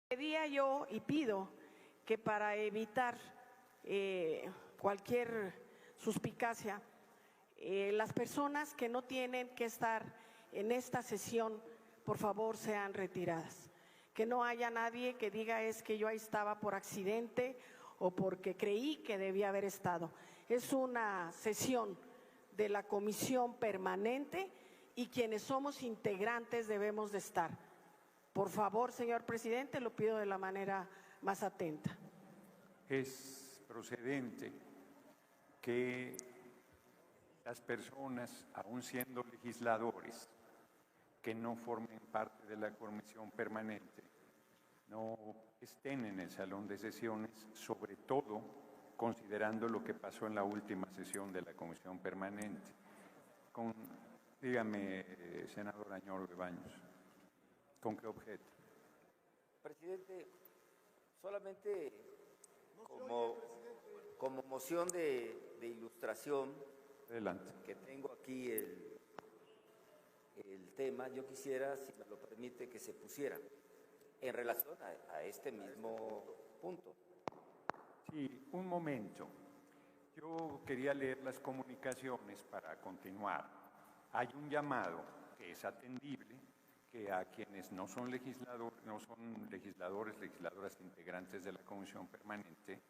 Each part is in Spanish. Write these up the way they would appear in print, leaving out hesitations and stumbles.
Pedía yo y pido que para evitar cualquier suspicacia, las personas que no tienen que estar en esta sesión, por favor, sean retiradas. Que no haya nadie que diga es que yo ahí estaba por accidente o porque creí que debía haber estado. Es una sesión de la Comisión Permanente y quienes somos integrantes debemos de estar. Por favor, señor presidente, lo pido de la manera más atenta. Es procedente que las personas, aun siendo legisladores, que no formen parte de la comisión permanente, no estén en el salón de sesiones, sobre todo considerando lo que pasó en la última sesión de la comisión permanente. Dígame, senador Añoro de Baños, ¿con qué objeto? Presidente, solamente como moción de ilustración. Adelante. Que tengo aquí el tema, yo quisiera, si me lo permite, que se pusiera en relación a este mismo punto. Sí, un momento. Yo quería leer las comunicaciones para continuar. Hay un llamado que es atendible, que a quienes no son legisladores, legisladoras integrantes de la comisión permanente,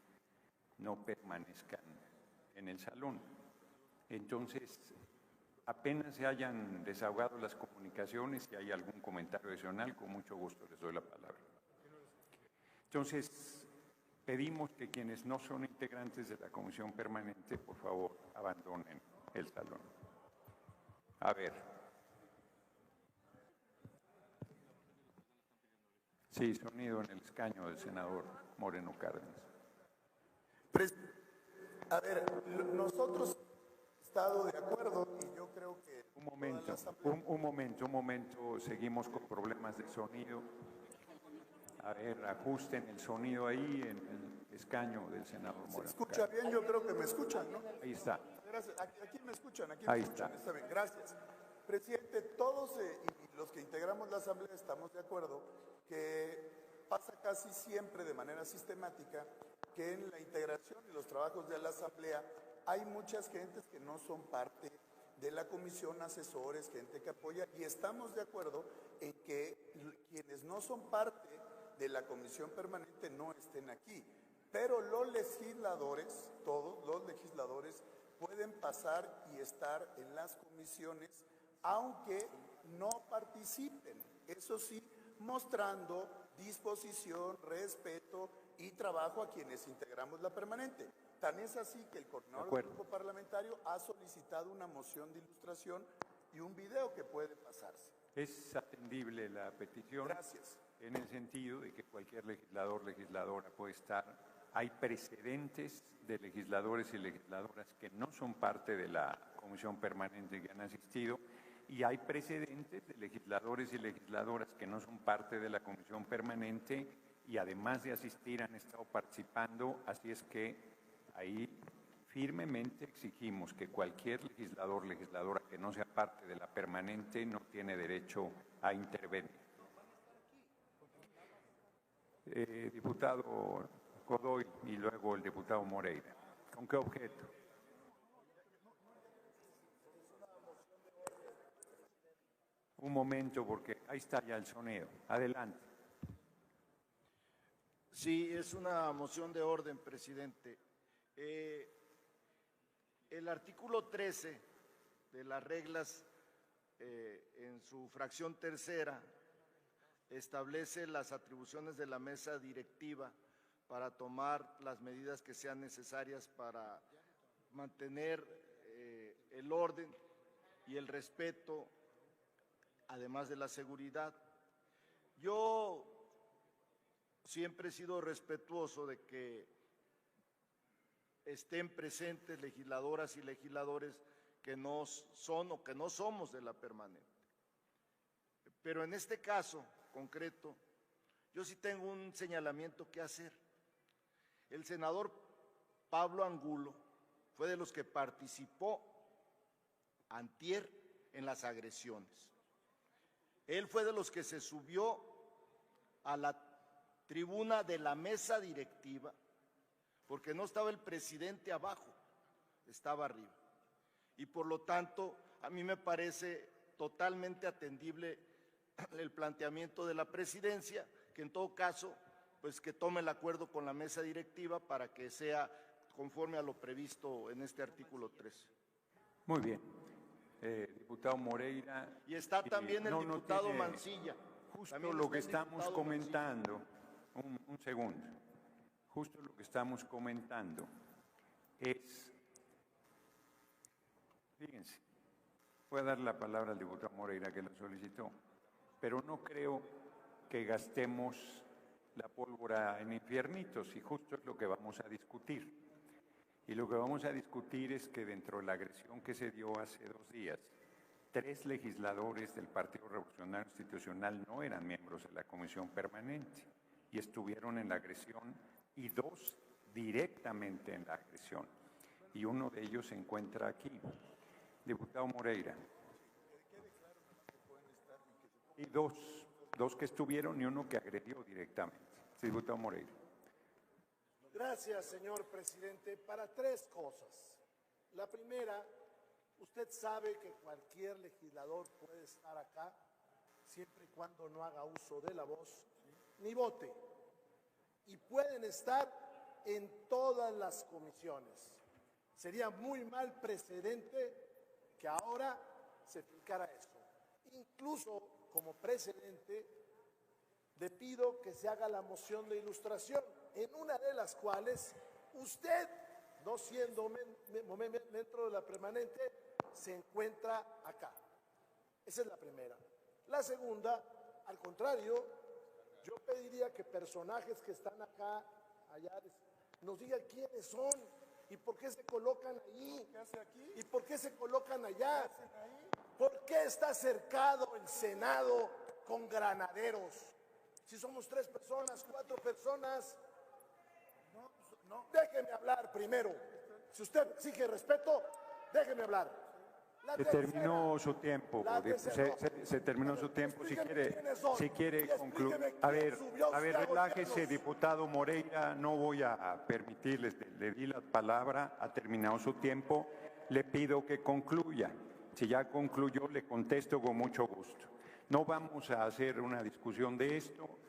no permanezcan en el salón. Entonces, apenas se hayan desahogado las comunicaciones, si hay algún comentario adicional, con mucho gusto les doy la palabra. Entonces, pedimos que quienes no son integrantes de la comisión permanente, por favor, abandonen el salón. A ver. Sí, sonido en el escaño del senador Moreno Cárdenas. A ver, nosotros hemos estado de acuerdo y yo creo que... Un momento, seguimos con problemas de sonido. A ver, ajusten el sonido ahí en el escaño del senador Moreno. ¿Se escucha bien? Yo creo que me escuchan, ¿no? Ahí está. Gracias. Aquí me escuchan, Ahí escuchan. está bien. Gracias. Presidente, todos y los que integramos la Asamblea estamos de acuerdo que pasa casi siempre de manera sistemática que en la integración y los trabajos de la Asamblea hay muchas gentes que no son parte de la comisión, asesores, gente que apoya, y estamos de acuerdo en que quienes no son parte de la comisión permanente no estén aquí. Pero los legisladores, todos los legisladores, pueden pasar y estar en las comisiones, aunque no participen. Eso sí, mostrando disposición, respeto y trabajo a quienes integramos la permanente. Tan es así que el coordinador del grupo parlamentario ha solicitado una moción de ilustración y un video que puede pasarse. Es atendible la petición. Gracias. En el sentido de que cualquier legislador, legisladora puede estar. Hay precedentes de legisladores y legisladoras que no son parte de la comisión permanente que han asistido, y hay precedentes de legisladores y legisladoras que no son parte de la comisión permanente y además de asistir han estado participando, así es que ahí firmemente exigimos que cualquier legislador, legisladora que no sea parte de la permanente no tiene derecho a intervenir. Diputado Godoy y luego el diputado Moreira. ¿Con qué objeto? Un momento, porque ahí está ya el sonido. Adelante. Sí, es una moción de orden, presidente. El artículo 13 de las reglas, en su fracción tercera, establece las atribuciones de la mesa directiva para tomar las medidas que sean necesarias para mantener el orden y el respeto, además de la seguridad. Yo siempre he sido respetuoso de que estén presentes legisladoras y legisladores que no son o que no somos de la permanente. Pero en este caso concreto, yo sí tengo un señalamiento que hacer. El senador Pablo Angulo fue de los que participó antier en las agresiones. Él fue de los que se subió a la tribuna de la mesa directiva, porque no estaba el presidente abajo, estaba arriba. Y por lo tanto, a mí me parece totalmente atendible el planteamiento de la presidencia, que en todo caso, pues que tome el acuerdo con la mesa directiva para que sea conforme a lo previsto en este artículo 13. Muy bien. Diputado Moreira. Y está también el diputado Mancilla. Justo También lo está que el estamos diputado comentando, un segundo, justo lo que estamos comentando es, fíjense, voy a dar la palabra al diputado Moreira que lo solicitó, pero no creo que gastemos la pólvora en infiernitos y justo es lo que vamos a discutir. Y lo que vamos a discutir es que dentro de la agresión que se dio hace 2 días, 3 legisladores del Partido Revolucionario Institucional no eran miembros de la Comisión Permanente y estuvieron en la agresión y 2 directamente en la agresión. Y uno de ellos se encuentra aquí. Diputado Moreira. Y dos que estuvieron y uno que agredió directamente. Diputado Moreira. Gracias, señor presidente. Para 3 cosas. La primera, usted sabe que cualquier legislador puede estar acá siempre y cuando no haga uso de la voz ni vote. Y pueden estar en todas las comisiones. Sería muy mal precedente que ahora se ficara eso. Incluso como precedente, le pido que se haga la moción de ilustración, en una de las cuales usted, no siendo miembro de la permanente, se encuentra acá. Esa es la primera. La segunda, al contrario, yo pediría que personajes que están acá, allá, nos digan quiénes son y por qué se colocan ahí. ¿Qué hace aquí? ¿Y por qué se colocan allá? ¿Qué hacen ahí? ¿Por qué está cercado el Senado con granaderos? Si somos 3 personas, 4 personas. No. Déjeme hablar primero. Si usted exige respeto, déjeme hablar. Se terminó su tiempo. Se terminó su tiempo. Si quiere concluir. A ver, relájese, diputado Moreira. No voy a permitirles. Le di la palabra. Ha terminado su tiempo. Le pido que concluya. Si ya concluyó, le contesto con mucho gusto. No vamos a hacer una discusión de esto.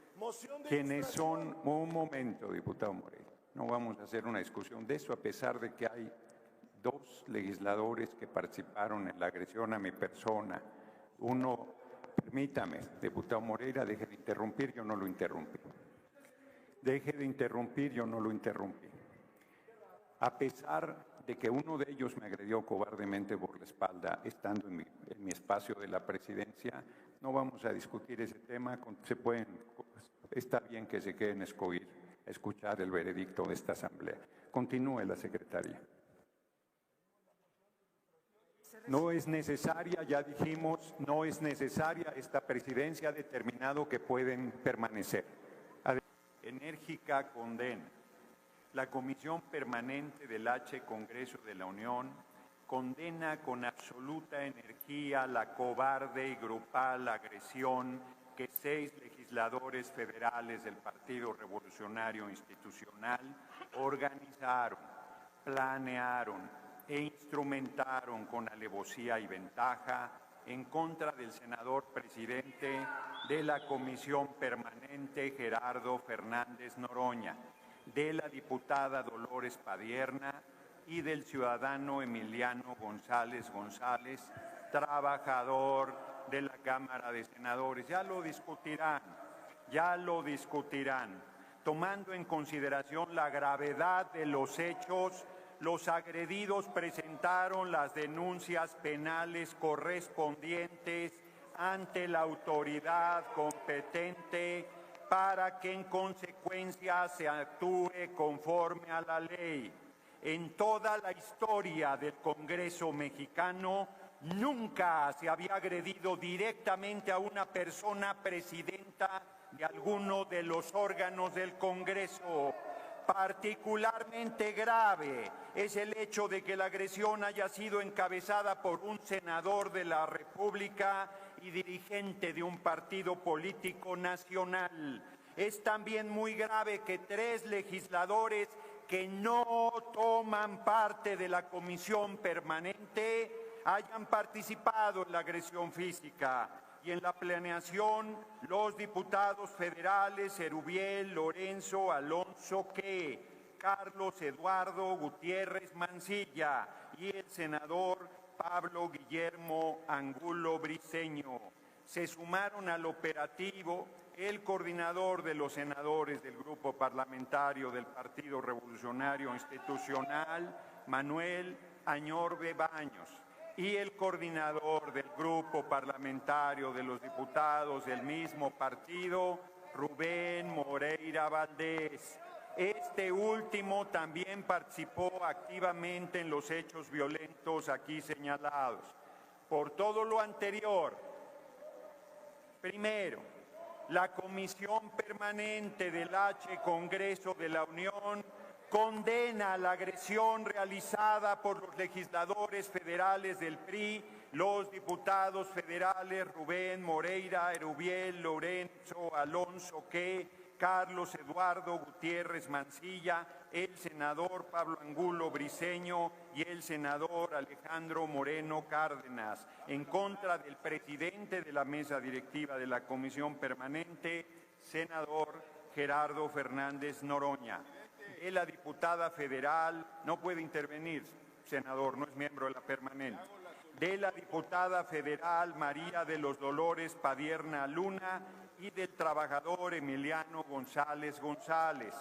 ¿Quiénes son? Un momento, diputado Moreira. No vamos a hacer una discusión de eso, a pesar de que hay 2 legisladores que participaron en la agresión a mi persona. Uno, permítame, diputado Moreira, deje de interrumpir, yo no lo interrumpí. Deje de interrumpir, yo no lo interrumpí. A pesar de que uno de ellos me agredió cobardemente por la espalda, estando en mi espacio de la presidencia, no vamos a discutir ese tema. Está bien que se queden a escuchar el veredicto de esta asamblea. Continúe la secretaria. No es necesaria, ya dijimos, no es necesaria. Esta presidencia ha determinado que pueden permanecer. Enérgica condena. La Comisión Permanente del H. Congreso de la Unión condena con absoluta energía la cobarde y grupal agresión que 6 legisladores federales del Partido Revolucionario Institucional organizaron, planearon e instrumentaron con alevosía y ventaja en contra del senador presidente de la Comisión Permanente, Gerardo Fernández Noroña, de la diputada Dolores Padierna y del ciudadano Emiliano González, trabajador de la Cámara de Senadores. Ya lo discutirán. Tomando en consideración la gravedad de los hechos, los agredidos presentaron las denuncias penales correspondientes ante la autoridad competente para que en consecuencia se actúe conforme a la ley. En toda la historia del Congreso mexicano, nunca se había agredido directamente a una persona presidenta de alguno de los órganos del Congreso. Particularmente grave es el hecho de que la agresión haya sido encabezada por un senador de la República y dirigente de un partido político nacional. Es también muy grave que 3 legisladores que no toman parte de la comisión permanente hayan participado en la agresión física y en la planeación los diputados federales Erubiel, Lorenzo, Alonso Que, Carlos Eduardo Gutiérrez Mancilla y el senador Pablo Guillermo Angulo Briceño. Se sumaron al operativo el coordinador de los senadores del Grupo Parlamentario del Partido Revolucionario Institucional, Manuel Añorbe Baños, y el coordinador del Grupo Parlamentario de los Diputados del mismo partido, Rubén Moreira Valdés. Este último también participó activamente en los hechos violentos aquí señalados. Por todo lo anterior, primero, la Comisión Permanente del H. Congreso de la Unión condena la agresión realizada por los legisladores federales del PRI, los diputados federales Rubén Moreira, Erubiel, Lorenzo, Alonso Que, Carlos Eduardo Gutiérrez Mancilla, el senador Pablo Angulo Briceño y el senador Alejandro Moreno Cárdenas, en contra del presidente de la mesa directiva de la Comisión Permanente, senador Gerardo Fernández Noroña. De la diputada federal, no puede intervenir, senador, no es miembro de la permanente. De la diputada federal María de los Dolores Padierna Luna y del trabajador Emiliano González González.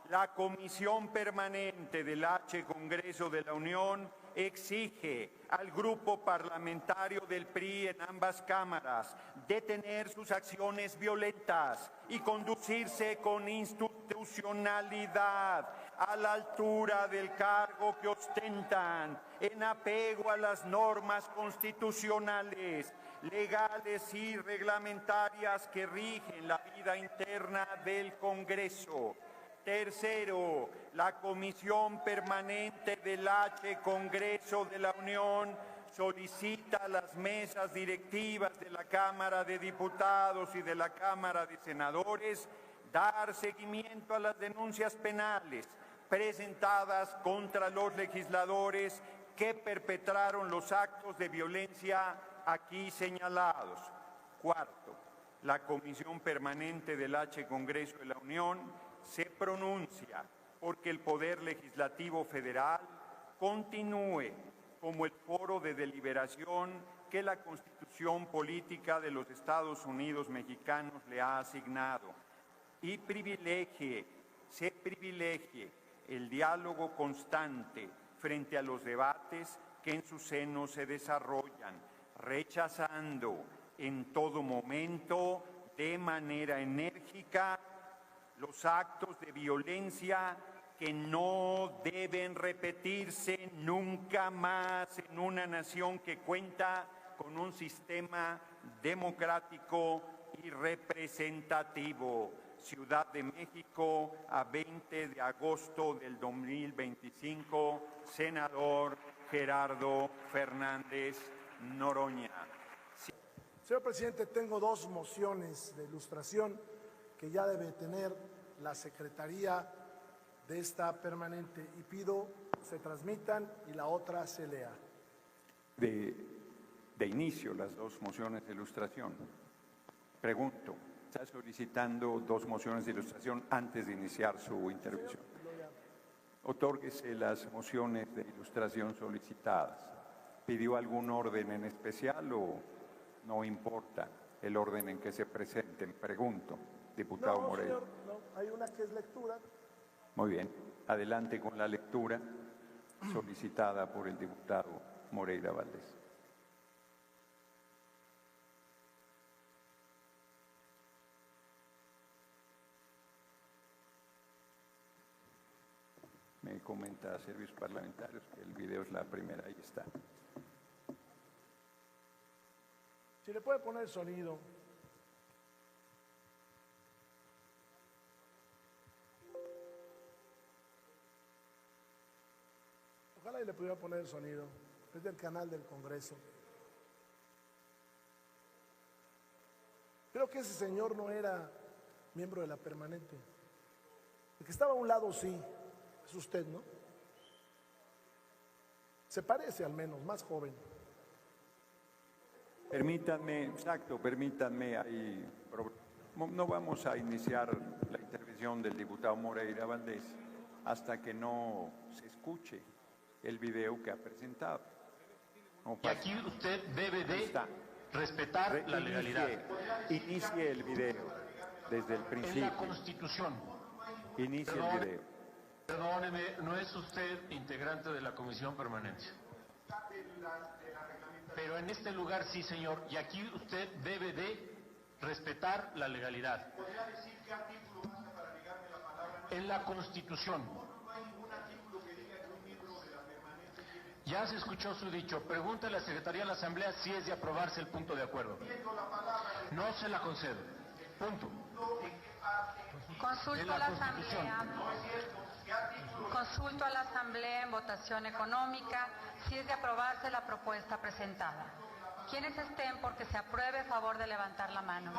La Comisión Permanente del H. Congreso de la Unión exige al Grupo Parlamentario del PRI en ambas cámaras detener sus acciones violentas y conducirse con institucionalidad a la altura del cargo que ostentan, en apego a las normas constitucionales, legales y reglamentarias que rigen la vida interna del Congreso. Tercero, la Comisión Permanente del H. Congreso de la Unión solicita a las mesas directivas de la Cámara de Diputados y de la Cámara de Senadores dar seguimiento a las denuncias penales presentadas contra los legisladores que perpetraron los actos de violencia aquí señalados. Cuarto, la Comisión Permanente del H. Congreso de la Unión se pronuncia porque el Poder Legislativo Federal continúe como el foro de deliberación que la Constitución Política de los Estados Unidos Mexicanos le ha asignado y se privilegie el diálogo constante frente a los debates que en su seno se desarrollan, rechazando en todo momento de manera enérgica los actos de violencia que no deben repetirse nunca más en una nación que cuenta con un sistema democrático y representativo. Ciudad de México, a 20 de agosto del 2025, senador Gerardo Fernández Noroña. Señor presidente, tengo 2 mociones de ilustración que ya debe tener la Secretaría de esta permanente y pido se transmitan y la otra se lea. De inicio, las 2 mociones de ilustración. Pregunto, ¿está solicitando 2 mociones de ilustración antes de iniciar su intervención? Otórguese las mociones de ilustración solicitadas. ¿Pidió algún orden en especial o no importa el orden en que se presenten? Pregunto, diputado Moreira. Señor, no, hay una que es lectura. Muy bien, adelante con la lectura solicitada por el diputado Moreira Valdés. Me comenta Servicios Parlamentarios que el video es la primera, ahí está. Si le puede poner sonido. Ojalá y le pudiera poner el sonido. Es del canal del Congreso. Creo que ese señor no era miembro de la permanente. El que estaba a un lado, sí, es usted, ¿no? Se parece al menos, más joven. Permítanme, exacto, permítanme, no vamos a iniciar la intervención del diputado Moreira Valdés hasta que no se escuche el video que ha presentado. No y aquí usted debe de respetar la legalidad. Inicie el video desde el principio. En la Constitución. Inicie el video. Perdóneme, no es usted integrante de la Comisión Permanente. Pero en este lugar sí, señor, y aquí usted debe de respetar la legalidad. ¿Podría decir qué artículo basta para negarme la palabra? En la Constitución. No hay ningún artículo que diga que un miembro de la permanente tiene... Ya se escuchó su dicho. Pregúntale a la Secretaría de la Asamblea si es de aprobarse el punto de acuerdo. No se la concedo. Punto. Consulto a la Asamblea. Consulto a la Asamblea en votación económica si es de aprobarse la propuesta presentada. Quienes estén porque se apruebe, a favor de levantar la mano.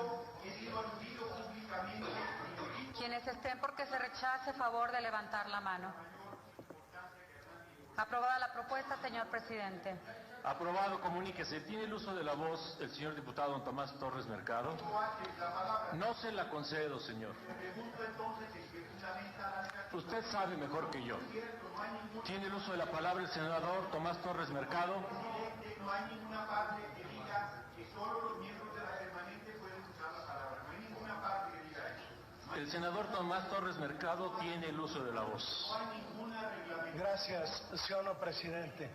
Quienes estén porque se rechace, a favor de levantar la mano. Aprobada la propuesta, señor presidente. Aprobado, comuníquese. ¿Tiene el uso de la voz el señor diputado don Tomás Torres Mercado? No se la concedo, señor. Usted sabe mejor que yo. ¿Tiene el uso de la palabra el senador Tomás Torres Mercado? No hay ninguna parte que diga que solo los miembros de la permanente pueden usar la palabra. No hay ninguna parte que diga eso. El senador Tomás Torres Mercado tiene el uso de la voz. No hay ninguna reglamentación. Gracias, señor presidente.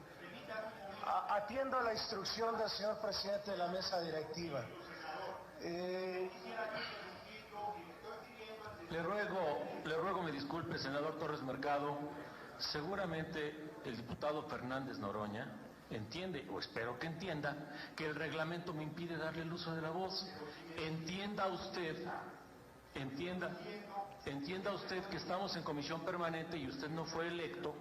Atiendo la instrucción del señor presidente de la mesa directiva. Le ruego me disculpe, senador Torres Mercado. Seguramente el diputado Fernández Noroña entiende, o espero que entienda, que el reglamento me impide darle el uso de la voz. Entienda usted que estamos en comisión permanente y usted no fue electo.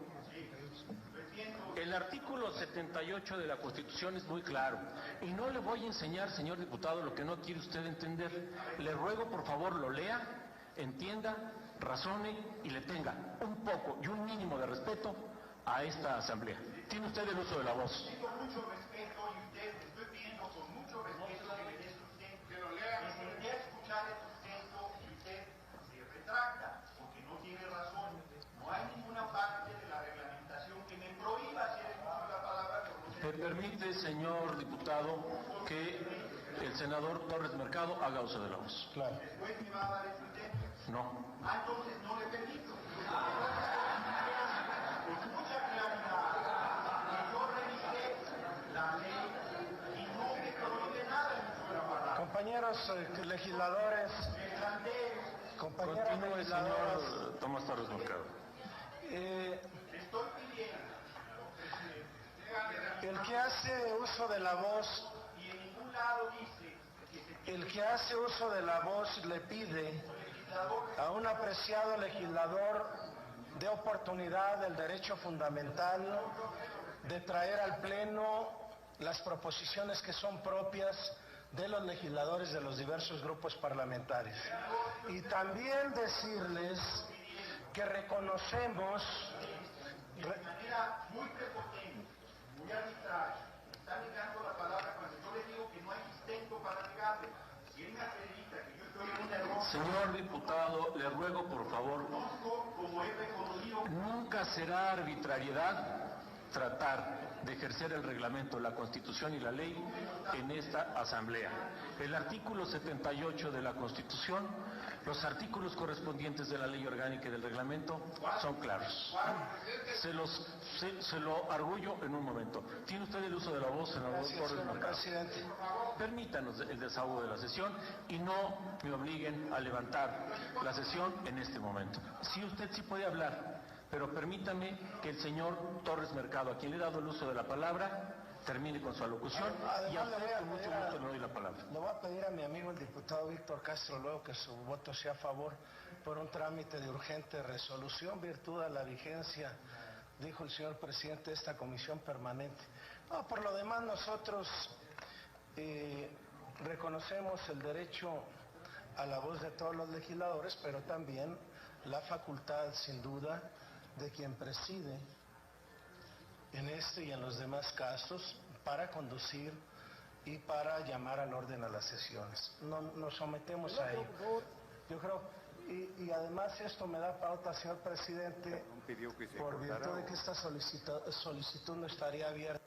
El artículo 78 de la Constitución es muy claro y no le voy a enseñar, señor diputado, lo que no quiere usted entender. Le ruego, por favor, lo lea, entienda, razone y le tenga un poco y un mínimo de respeto a esta asamblea. Tiene usted el uso de la voz. Tengo mucho respeto y usted, estoy pidiendo con mucho respeto que le dé su texto, que lo lea, que se le dé a escuchar el texto y usted se retracta, porque no tiene razón. No hay ninguna parte de la reglamentación que me prohíba hacer el uso de la palabra. ¿Me permite, señor diputado, que el senador Torres Mercado haga uso de la voz? Claro. Después me va a dar el texto. No. Entonces no le permito. Con mucha claridad, que yo revisé la ley y no me prohíbe nada el uso de la palabra. Compañeros legisladores, compañeras Continúe, legisladoras, señor Tomás Torres Mercado. Estoy pidiendo el que hace uso de la voz, y en ningún lado dice que se el que hace uso de la voz le pide a un apreciado legislador de oportunidad del derecho fundamental de traer al Pleno las proposiciones que son propias de los legisladores de los diversos grupos parlamentarios. Y también decirles que reconocemos... de manera muy prepotente, muy arbitraria, está negando la palabra cuando yo le digo que no hay sustento para negarle. Si él me acredita que yo estoy en un error, Señor diputado, le ruego por favor, como he reconocido, nunca será arbitrariedad tratar de ejercer el reglamento, la Constitución y la ley en esta Asamblea. El artículo 78 de la Constitución, los artículos correspondientes de la ley orgánica y del reglamento son claros. Se lo arguyo en un momento. ¿Tiene usted el uso de la voz, senador Torres Mercado? Presidente. Permítanos el desahogo de la sesión y no me obliguen a levantar la sesión en este momento. Sí, usted sí puede hablar, pero permítame que el señor Torres Mercado, a quien le he dado el uso de la palabra, termine con su alocución y a usted con mucho gusto le doy la palabra. Le voy a pedir a mi amigo el diputado Víctor Castro luego que su voto sea a favor por un trámite de urgente resolución, virtud a la vigencia, dijo el señor presidente de esta comisión permanente. No, por lo demás nosotros reconocemos el derecho a la voz de todos los legisladores, pero también la facultad, sin duda, de quien preside en este y en los demás casos para conducir y para llamar al orden a las sesiones. No nos sometemos a ello. Yo creo, y además esto me da pauta, señor presidente, por virtud de que esta solicitud no estaría abierta.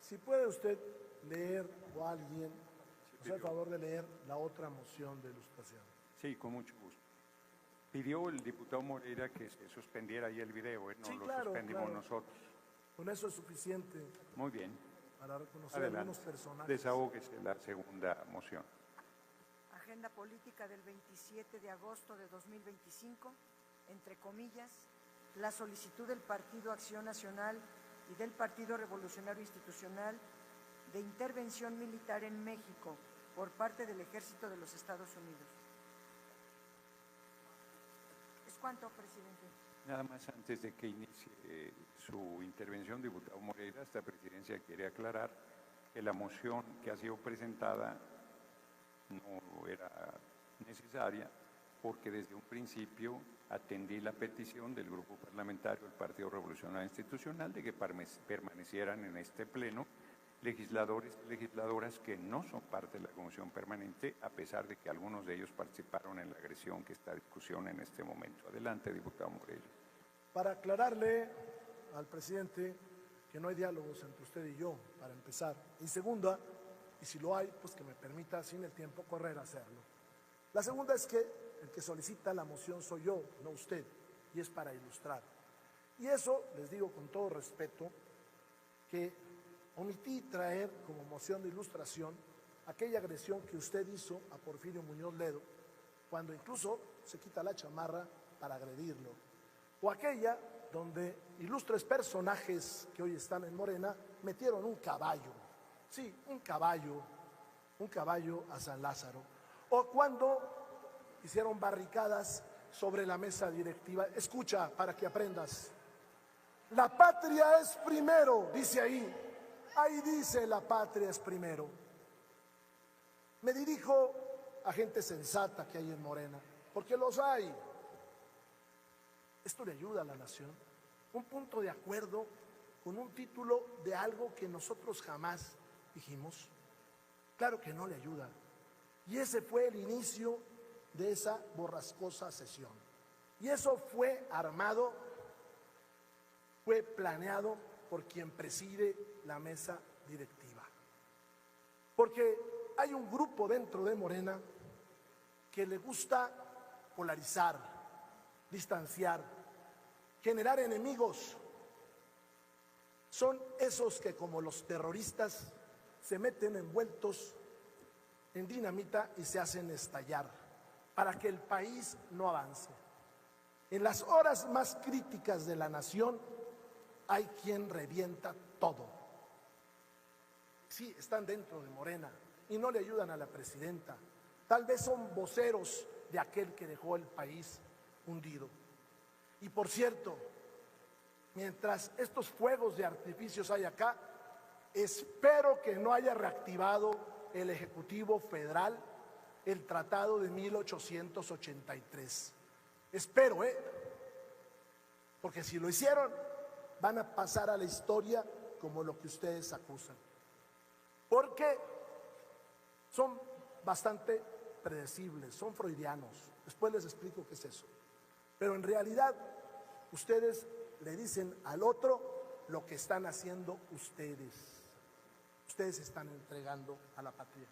Si puede usted leer, o alguien, hacer el favor de leer la otra moción de ilustración. Sí, con mucho gusto. Pidió el diputado Moreira que se suspendiera ahí el video, no sí, lo claro, suspendimos claro. nosotros. Con eso es suficiente. Muy bien. Para reconocer algunos personajes. Desahóguese la segunda moción. Agenda política del 27 de agosto de 2025, entre comillas, la solicitud del Partido Acción Nacional y del Partido Revolucionario Institucional de intervención militar en México por parte del Ejército de los Estados Unidos. ¿Es cuánto, presidente? Nada más antes de que inicie su intervención, diputado Moreira, esta presidencia quiere aclarar que la moción que ha sido presentada no era necesaria porque desde un principio atendí la petición del Grupo Parlamentario del Partido Revolucionario Institucional de que permanecieran en este pleno legisladores y legisladoras que no son parte de la Comisión Permanente, a pesar de que algunos de ellos participaron en la agresión que está en discusión en este momento. Adelante, diputado Moreira. Para aclararle al presidente que no hay diálogos entre usted y yo, para empezar. Y segunda, y si lo hay, pues que me permita, sin el tiempo, correr a hacerlo. La segunda es que el que solicita la moción soy yo, no usted, y es para ilustrar. Y eso, les digo con todo respeto, que omití traer como moción de ilustración aquella agresión que usted hizo a Porfirio Muñoz Ledo, cuando incluso se quita la chamarra para agredirlo, o aquella donde ilustres personajes que hoy están en Morena metieron un caballo, sí, un caballo a San Lázaro, o cuando hicieron barricadas sobre la mesa directiva. Escucha para que aprendas. La patria es primero, dice ahí. Ahí dice la patria es primero. Me dirijo a gente sensata que hay en Morena, porque los hay. Esto le ayuda a la nación. Un punto de acuerdo con un título de algo que nosotros jamás dijimos. Claro que no le ayuda. Y ese fue el inicio de esa borrascosa sesión. Y eso fue armado, fue planeado por quien preside la mesa directiva. Porque hay un grupo dentro de Morena que le gusta polarizar, distanciar, generar enemigos. Son esos que, como los terroristas, se meten envueltos en dinamita y se hacen estallar para que el país no avance. En las horas más críticas de la nación hay quien revienta todo. Sí, están dentro de Morena y no le ayudan a la presidenta. Tal vez son voceros de aquel que dejó el país hundido. Y por cierto, mientras estos fuegos de artificios hay acá, espero que no haya reactivado el Ejecutivo Federal el Tratado de 1883. Espero, porque si lo hicieron, van a pasar a la historia como lo que ustedes acusan. Porque son bastante predecibles, son freudianos. Después les explico qué es eso. Pero en realidad, ustedes le dicen al otro lo que están haciendo ustedes. Ustedes están entregando a la patria.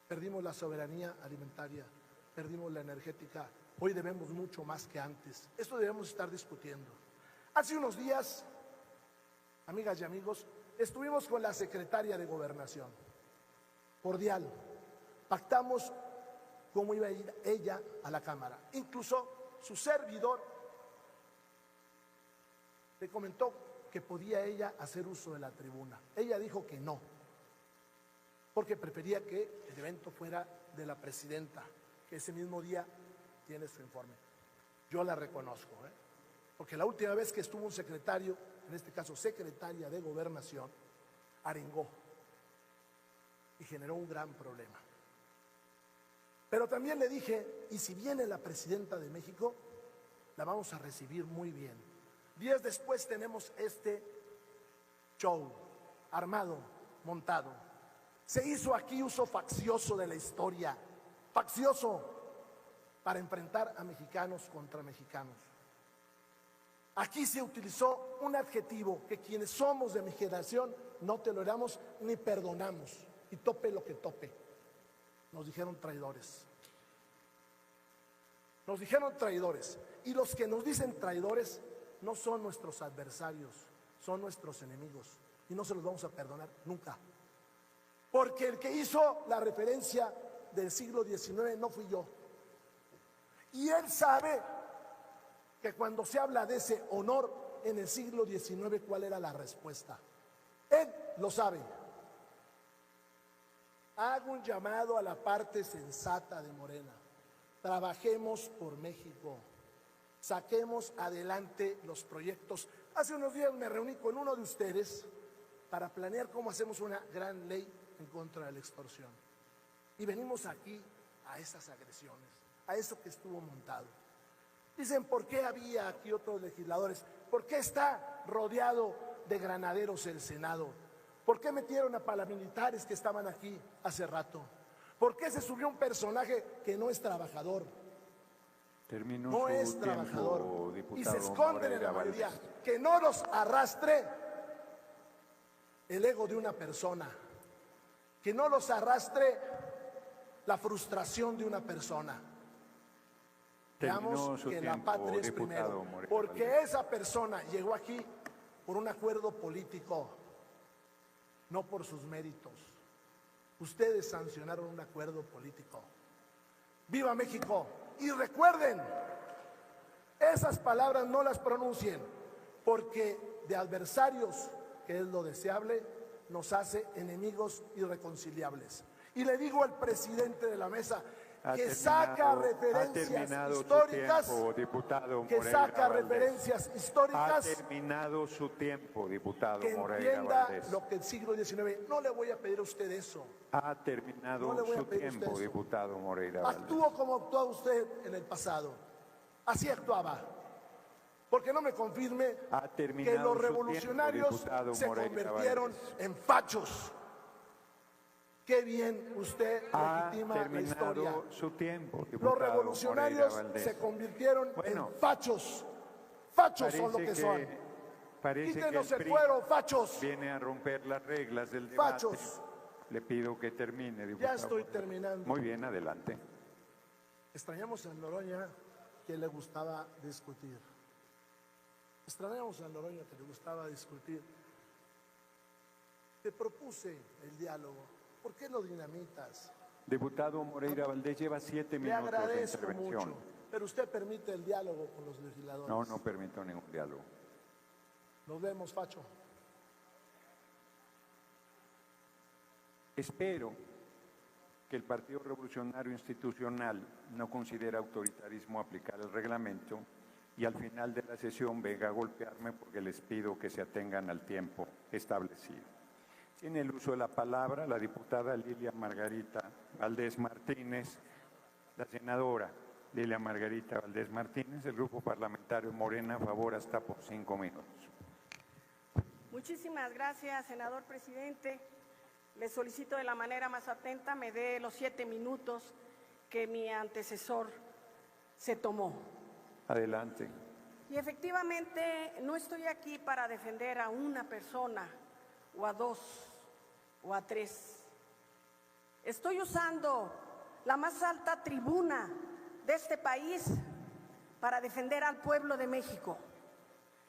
Perdimos la soberanía alimentaria, perdimos la energética. Hoy debemos mucho más que antes. Esto debemos estar discutiendo. Hace unos días, amigas y amigos, estuvimos con la secretaria de Gobernación, cordial. Pactamos cómo iba a ir ella a la Cámara. Incluso su servidor le comentó que podía ella hacer uso de la tribuna. Ella dijo que no, porque prefería que el evento fuera de la presidenta, que ese mismo día tiene su informe. Yo la reconozco, porque la última vez que estuvo un secretario, en este caso secretaria de Gobernación, arengó y generó un gran problema. Pero también le dije, y si viene la presidenta de México, la vamos a recibir muy bien. Días después tenemos este show armado, montado. Se hizo aquí uso faccioso de la historia, faccioso, para enfrentar a mexicanos contra mexicanos. Aquí se utilizó un adjetivo que quienes somos de mi generación no toleramos ni perdonamos, y tope lo que tope. Nos dijeron traidores. Nos dijeron traidores. Y los que nos dicen traidores no son nuestros adversarios, son nuestros enemigos. Y no se los vamos a perdonar nunca. Porque el que hizo la referencia del siglo XIX no fui yo. Y él sabe que cuando se habla de ese honor en el siglo XIX, ¿cuál era la respuesta? Él lo sabe. Hago un llamado a la parte sensata de Morena. Trabajemos por México. Saquemos adelante los proyectos. Hace unos días me reuní con uno de ustedes para planear cómo hacemos una gran ley en contra de la extorsión. Y venimos aquí a esas agresiones, a eso que estuvo montado. Dicen, ¿por qué había aquí otros legisladores? ¿Por qué está rodeado de granaderos el Senado? ¿Por qué metieron a paramilitares que estaban aquí hace rato? ¿Por qué se subió un personaje que no es trabajador? Terminó no su es tiempo, trabajador. diputado Y se esconden en la Moreira mayoría. Valdés. Que no los arrastre el ego de una persona. Que no los arrastre la frustración de una persona. Veamos que la patria es primero. Porque esa persona llegó aquí por un acuerdo político, no por sus méritos. Ustedes sancionaron un acuerdo político. ¡Viva México! Y recuerden, esas palabras no las pronuncien, porque de adversarios, que es lo deseable, nos hace enemigos irreconciliables. Y le digo al presidente de la mesa que saca referencias históricas, que saca referencias históricas, ha terminado su tiempo, diputado que Moreira entienda Valdés. lo que el siglo XIX. No le voy a pedir a usted eso. Ha terminado No le voy a su pedir a usted tiempo, eso. diputado Moreira Valdés. Actúo como actuaba usted en el pasado. Así actuaba. Porque no me confirme Ha que terminado los su revolucionarios tiempo, diputado se Moreira convirtieron Valdés. en fachos. Qué bien usted Ha legitima la historia. terminado su tiempo, diputado Los revolucionarios Moreira Valdés. se convirtieron Bueno, en fachos. Fachos son lo que son. Parece que Quítenos el el PRI fuero, fachos. viene a romper las reglas del debate. Fachos. Le pido que termine, diputado. Ya estoy terminando. Muy bien, adelante. Extrañamos a Noroña, que le gustaba discutir. Extrañamos a Noroña, que le gustaba discutir. Te propuse el diálogo. ¿Por qué lo dinamitas? Diputado Moreira Valdés lleva 7 Le minutos de agradezco intervención. mucho, pero usted permite el diálogo con los legisladores. No, no permito ningún diálogo. Nos vemos, facho. Espero que el Partido Revolucionario Institucional no considere autoritarismo aplicar el reglamento y al final de la sesión venga a golpearme porque les pido que se atengan al tiempo establecido. Tiene el uso de la palabra la diputada Lilia Margarita Valdés Martínez, la senadora Lilia Margarita Valdés Martínez, el Grupo Parlamentario Morena, a favor hasta por 5 minutos. Muchísimas gracias, senador presidente. Le solicito de la manera más atenta me dé los 7 minutos que mi antecesor se tomó. Adelante. Y efectivamente no estoy aquí para defender a una persona o a 2 o a 3. Estoy usando la más alta tribuna de este país para defender al pueblo de México,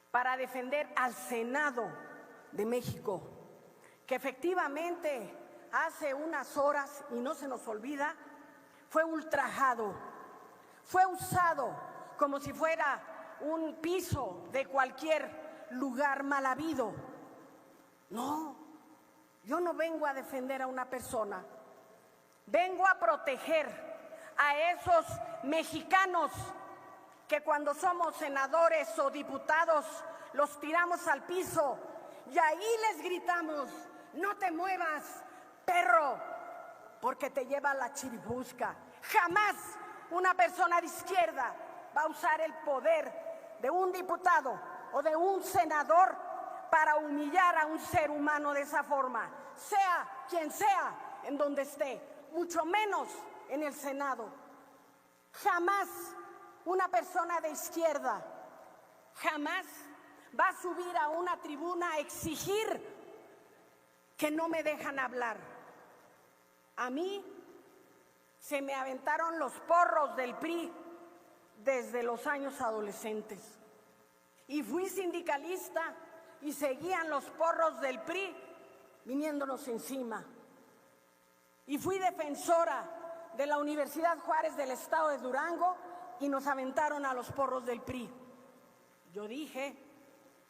para defender al Senado de México, que efectivamente hace unas horas, y no se nos olvida, fue ultrajado, fue usado como si fuera un piso de cualquier lugar mal habido. No, yo no vengo a defender a una persona, vengo a proteger a esos mexicanos que cuando somos senadores o diputados los tiramos al piso y ahí les gritamos: no te muevas, perro, porque te lleva la chiribusca. Jamás una persona de izquierda va a usar el poder de un diputado o de un senador para humillar a un ser humano de esa forma, sea quien sea en donde esté, mucho menos en el Senado. Jamás una persona de izquierda, jamás va a subir a una tribuna a exigir que no me dejan hablar. A mí se me aventaron los porros del PRI desde los años adolescentes. Y fui sindicalista y seguían los porros del PRI viniéndonos encima. Y fui defensora de la Universidad Juárez del Estado de Durango y nos aventaron a los porros del PRI. Yo dije,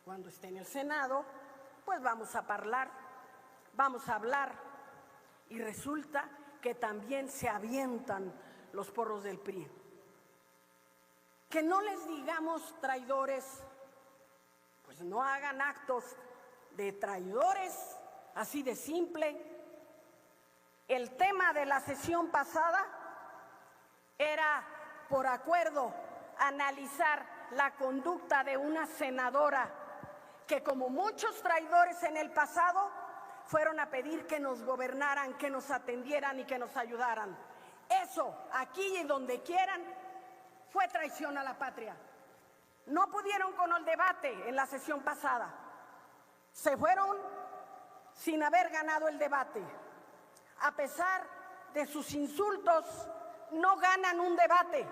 cuando esté en el Senado, pues vamos a hablar. Y resulta que también se avientan los porros del PRI. Que no les digamos traidores, pues no hagan actos de traidores, así de simple. El tema de la sesión pasada era, por acuerdo, analizar la conducta de una senadora que, como muchos traidores en el pasado, fueron a pedir que nos gobernaran, que nos atendieran y que nos ayudaran. Eso, aquí y donde quieran, fue traición a la patria. No pudieron con el debate en la sesión pasada. Se fueron sin haber ganado el debate. A pesar de sus insultos, no ganan un debate.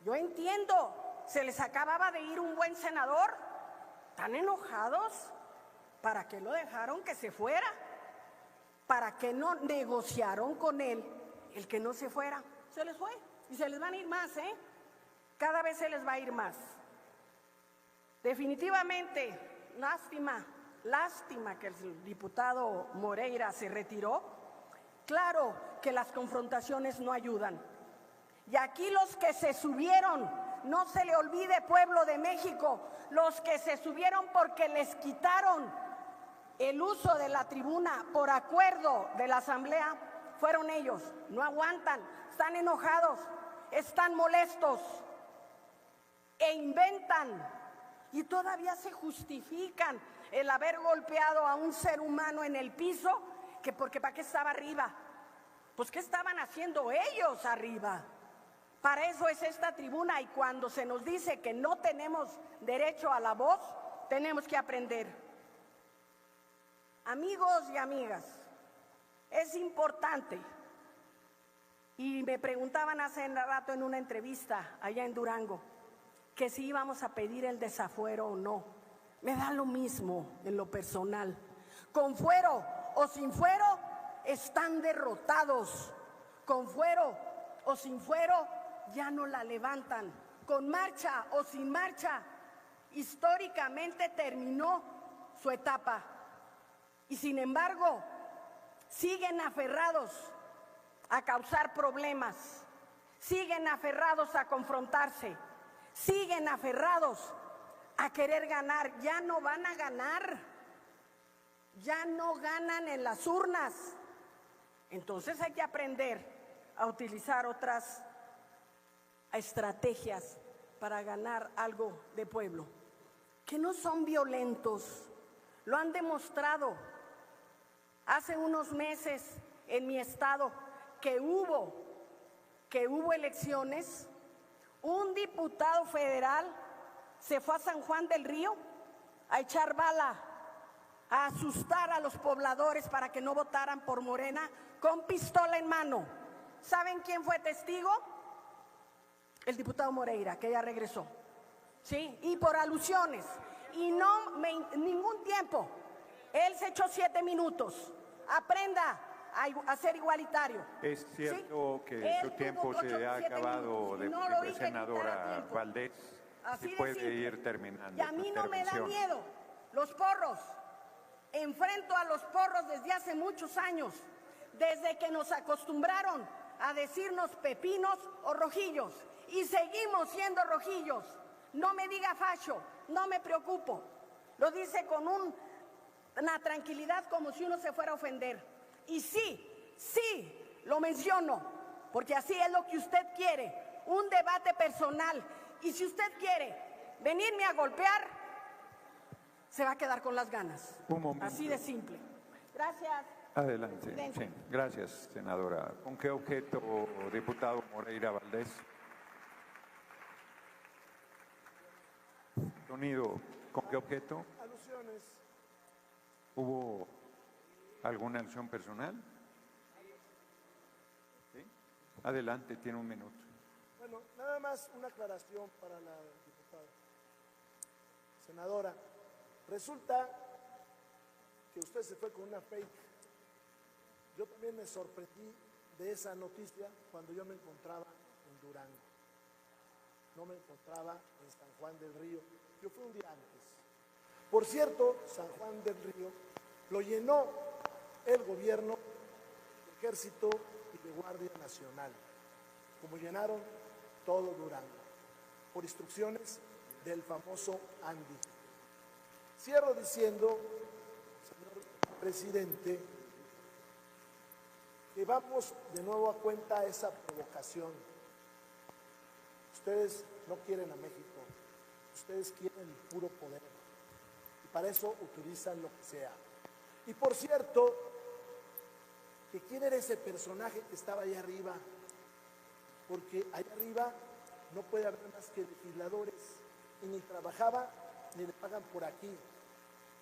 Yo entiendo, se les acababa de ir un buen senador. ¿Están enojados? ¿Para qué lo dejaron que se fuera? ¿Para qué no negociaron con él el que no se fuera? Se les fue y se les van a ir más, ¿eh? Cada vez se les va a ir más. Definitivamente, lástima que el diputado Moreira se retiró. Claro que las confrontaciones no ayudan. Y aquí los que se subieron, no se le olvide, pueblo de México, los que se subieron porque les quitaron el uso de la tribuna por acuerdo de la Asamblea, fueron ellos. No aguantan, están enojados, están molestos e inventan y todavía se justifican el haber golpeado a un ser humano en el piso, que porque ¿para qué estaba arriba? Pues ¿qué estaban haciendo ellos arriba? Para eso es esta tribuna, y cuando se nos dice que no tenemos derecho a la voz, tenemos que aprender. Amigos y amigas, es importante, y me preguntaban hace rato en una entrevista allá en Durango, que si íbamos a pedir el desafuero o no. Me da lo mismo en lo personal. Con fuero o sin fuero, están derrotados. Con fuero o sin fuero, ya no la levantan. Con marcha o sin marcha, históricamente terminó su etapa. Y sin embargo, siguen aferrados a causar problemas, siguen aferrados a confrontarse, siguen aferrados a querer ganar. Ya no van a ganar, ya no ganan en las urnas. Entonces hay que aprender a utilizar otras estrategias para ganar algo de pueblo, que no son violentos, lo han demostrado. Hace unos meses en mi estado que hubo elecciones, un diputado federal se fue a San Juan del Río a echar bala, a asustar a los pobladores para que no votaran por Morena con pistola en mano. ¿Saben quién fue testigo? El diputado Moreira, que ya regresó. ¿Sí? Y por alusiones. Y ningún tiempo. Él se echó 7 minutos. Aprenda a ser igualitario. Es cierto, ¿sí?, que su tiempo se ha acabado, de senadora Valdés. Así y puede simple. Ir terminando. Y a mí no me da miedo los porros. Enfrento a los porros desde hace muchos años, desde que nos acostumbraron a decirnos pepinos o rojillos. Y seguimos siendo rojillos. No me diga facho, no me preocupo. Lo dice con una tranquilidad como si uno se fuera a ofender. Y sí, lo menciono, porque así es lo que usted quiere, un debate personal. Y si usted quiere venirme a golpear, se va a quedar con las ganas. Un momento. Así de simple. Gracias. Adelante. Sí, gracias, senadora. ¿Con qué objeto, diputado Moreira Valdés? Sonido, ¿con qué objeto? Alusiones. ¿Hubo alguna alusión personal? ¿Sí? Adelante, tiene un minuto. Bueno, nada más una aclaración para la diputada. Senadora, resulta que usted se fue con una fake. Yo también me sorprendí de esa noticia cuando yo me encontraba en Durango. No me encontraba en San Juan del Río. Yo fui un día antes. Por cierto, San Juan del Río lo llenó el gobierno, el Ejército y de Guardia Nacional, como llenaron todo Durango, por instrucciones del famoso Andy. Cierro diciendo, señor presidente, que vamos de nuevo a cuenta esa provocación. Ustedes no quieren a México, ustedes quieren el puro poder, y para eso utilizan lo que sea. Y por cierto, que quién era ese personaje que estaba allá arriba, porque allá arriba no puede haber más que legisladores, y ni trabajaba ni le pagan por aquí.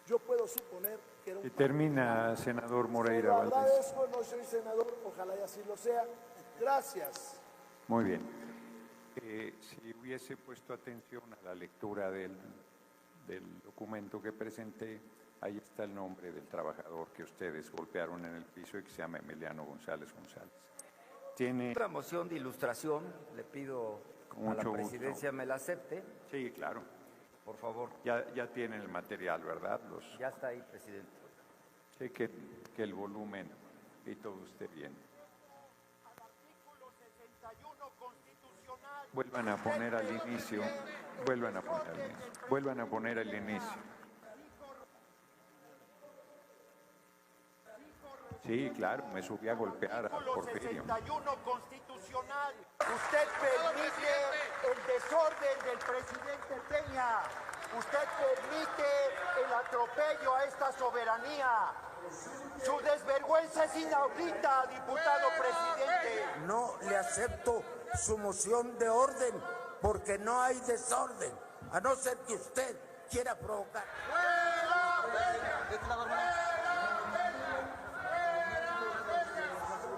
Yo puedo suponer que era un... Y termina, senador Moreira Valdés. Valdés. Agradezco, no soy senador, ojalá y así lo sea. Gracias. Muy bien. Si hubiese puesto atención a la lectura del documento que presenté, ahí está el nombre del trabajador que ustedes golpearon en el piso y que se llama Emiliano González González. Tiene... Otra moción de ilustración, le pido a la presidencia me la acepte. Sí, claro. Por favor. Ya tienen el material, ¿verdad? Ya está ahí, presidente. Sé que el volumen y todo esté bien. Vuelvan a poner al inicio. Vuelvan a poner al inicio. Sí, claro, me subí a golpear a Porfirio. 61 constitucional. Usted permite el desorden del presidente Peña. Usted permite el atropello a esta soberanía. Su desvergüenza es inaudita, diputado presidente. No le acepto su moción de orden porque no hay desorden, a no ser que usted quiera provocar.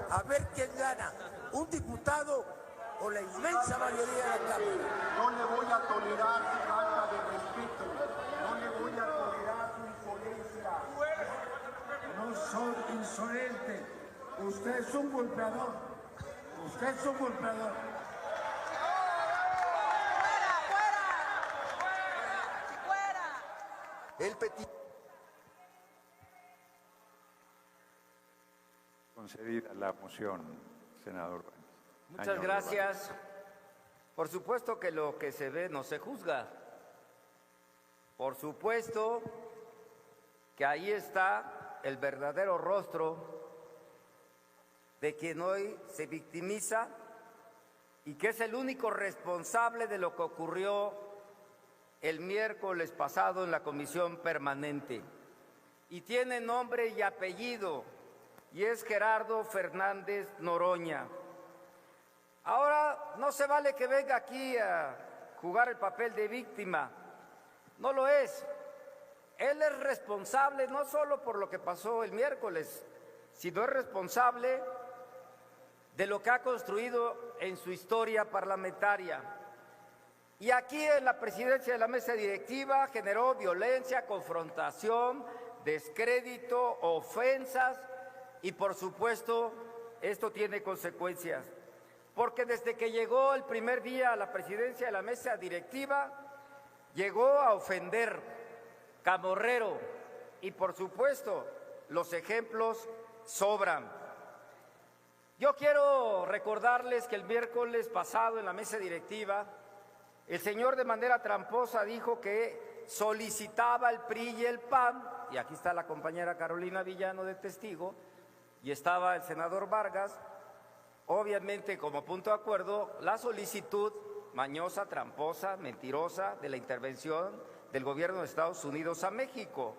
A ver quién gana, un diputado o la inmensa mayoría de la Cámara. No le voy a tolerar su falta de respeto. No le voy a tolerar su insolencia. No soy insolente. Usted es un golpeador. Usted es un golpeador. El petit. Concedida la moción, senador. Muchas gracias. Por supuesto que lo que se ve no se juzga. Por supuesto que ahí está el verdadero rostro de quien hoy se victimiza y que es el único responsable de lo que ocurrió el miércoles pasado en la Comisión Permanente. Y tiene nombre y apellido, y es Gerardo Fernández Noroña. Ahora no se vale que venga aquí a jugar el papel de víctima. No lo es. Él es responsable no solo por lo que pasó el miércoles, sino es responsable de lo que ha construido en su historia parlamentaria. Y aquí en la presidencia de la mesa directiva generó violencia, confrontación, descrédito, ofensas y por supuesto esto tiene consecuencias. Porque desde que llegó el primer día a la presidencia de la mesa directiva, llegó a ofender, camorrero, y por supuesto los ejemplos sobran. Yo quiero recordarles que el miércoles pasado en la mesa directiva, el señor de manera tramposa dijo que solicitaba el PRI y el PAN, y aquí está la compañera Carolina Villano de testigo, y estaba el senador Vargas, obviamente como punto de acuerdo, la solicitud mañosa, tramposa, mentirosa de la intervención del gobierno de Estados Unidos a México.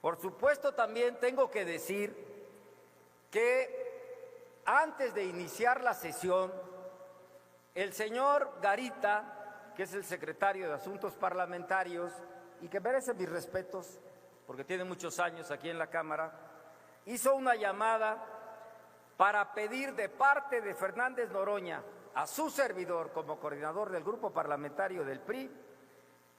Por supuesto, también tengo que decir que antes de iniciar la sesión, el señor Garita, que es el secretario de Asuntos Parlamentarios y que merece mis respetos porque tiene muchos años aquí en la Cámara, hizo una llamada para pedir de parte de Fernández Noroña a su servidor como coordinador del grupo parlamentario del PRI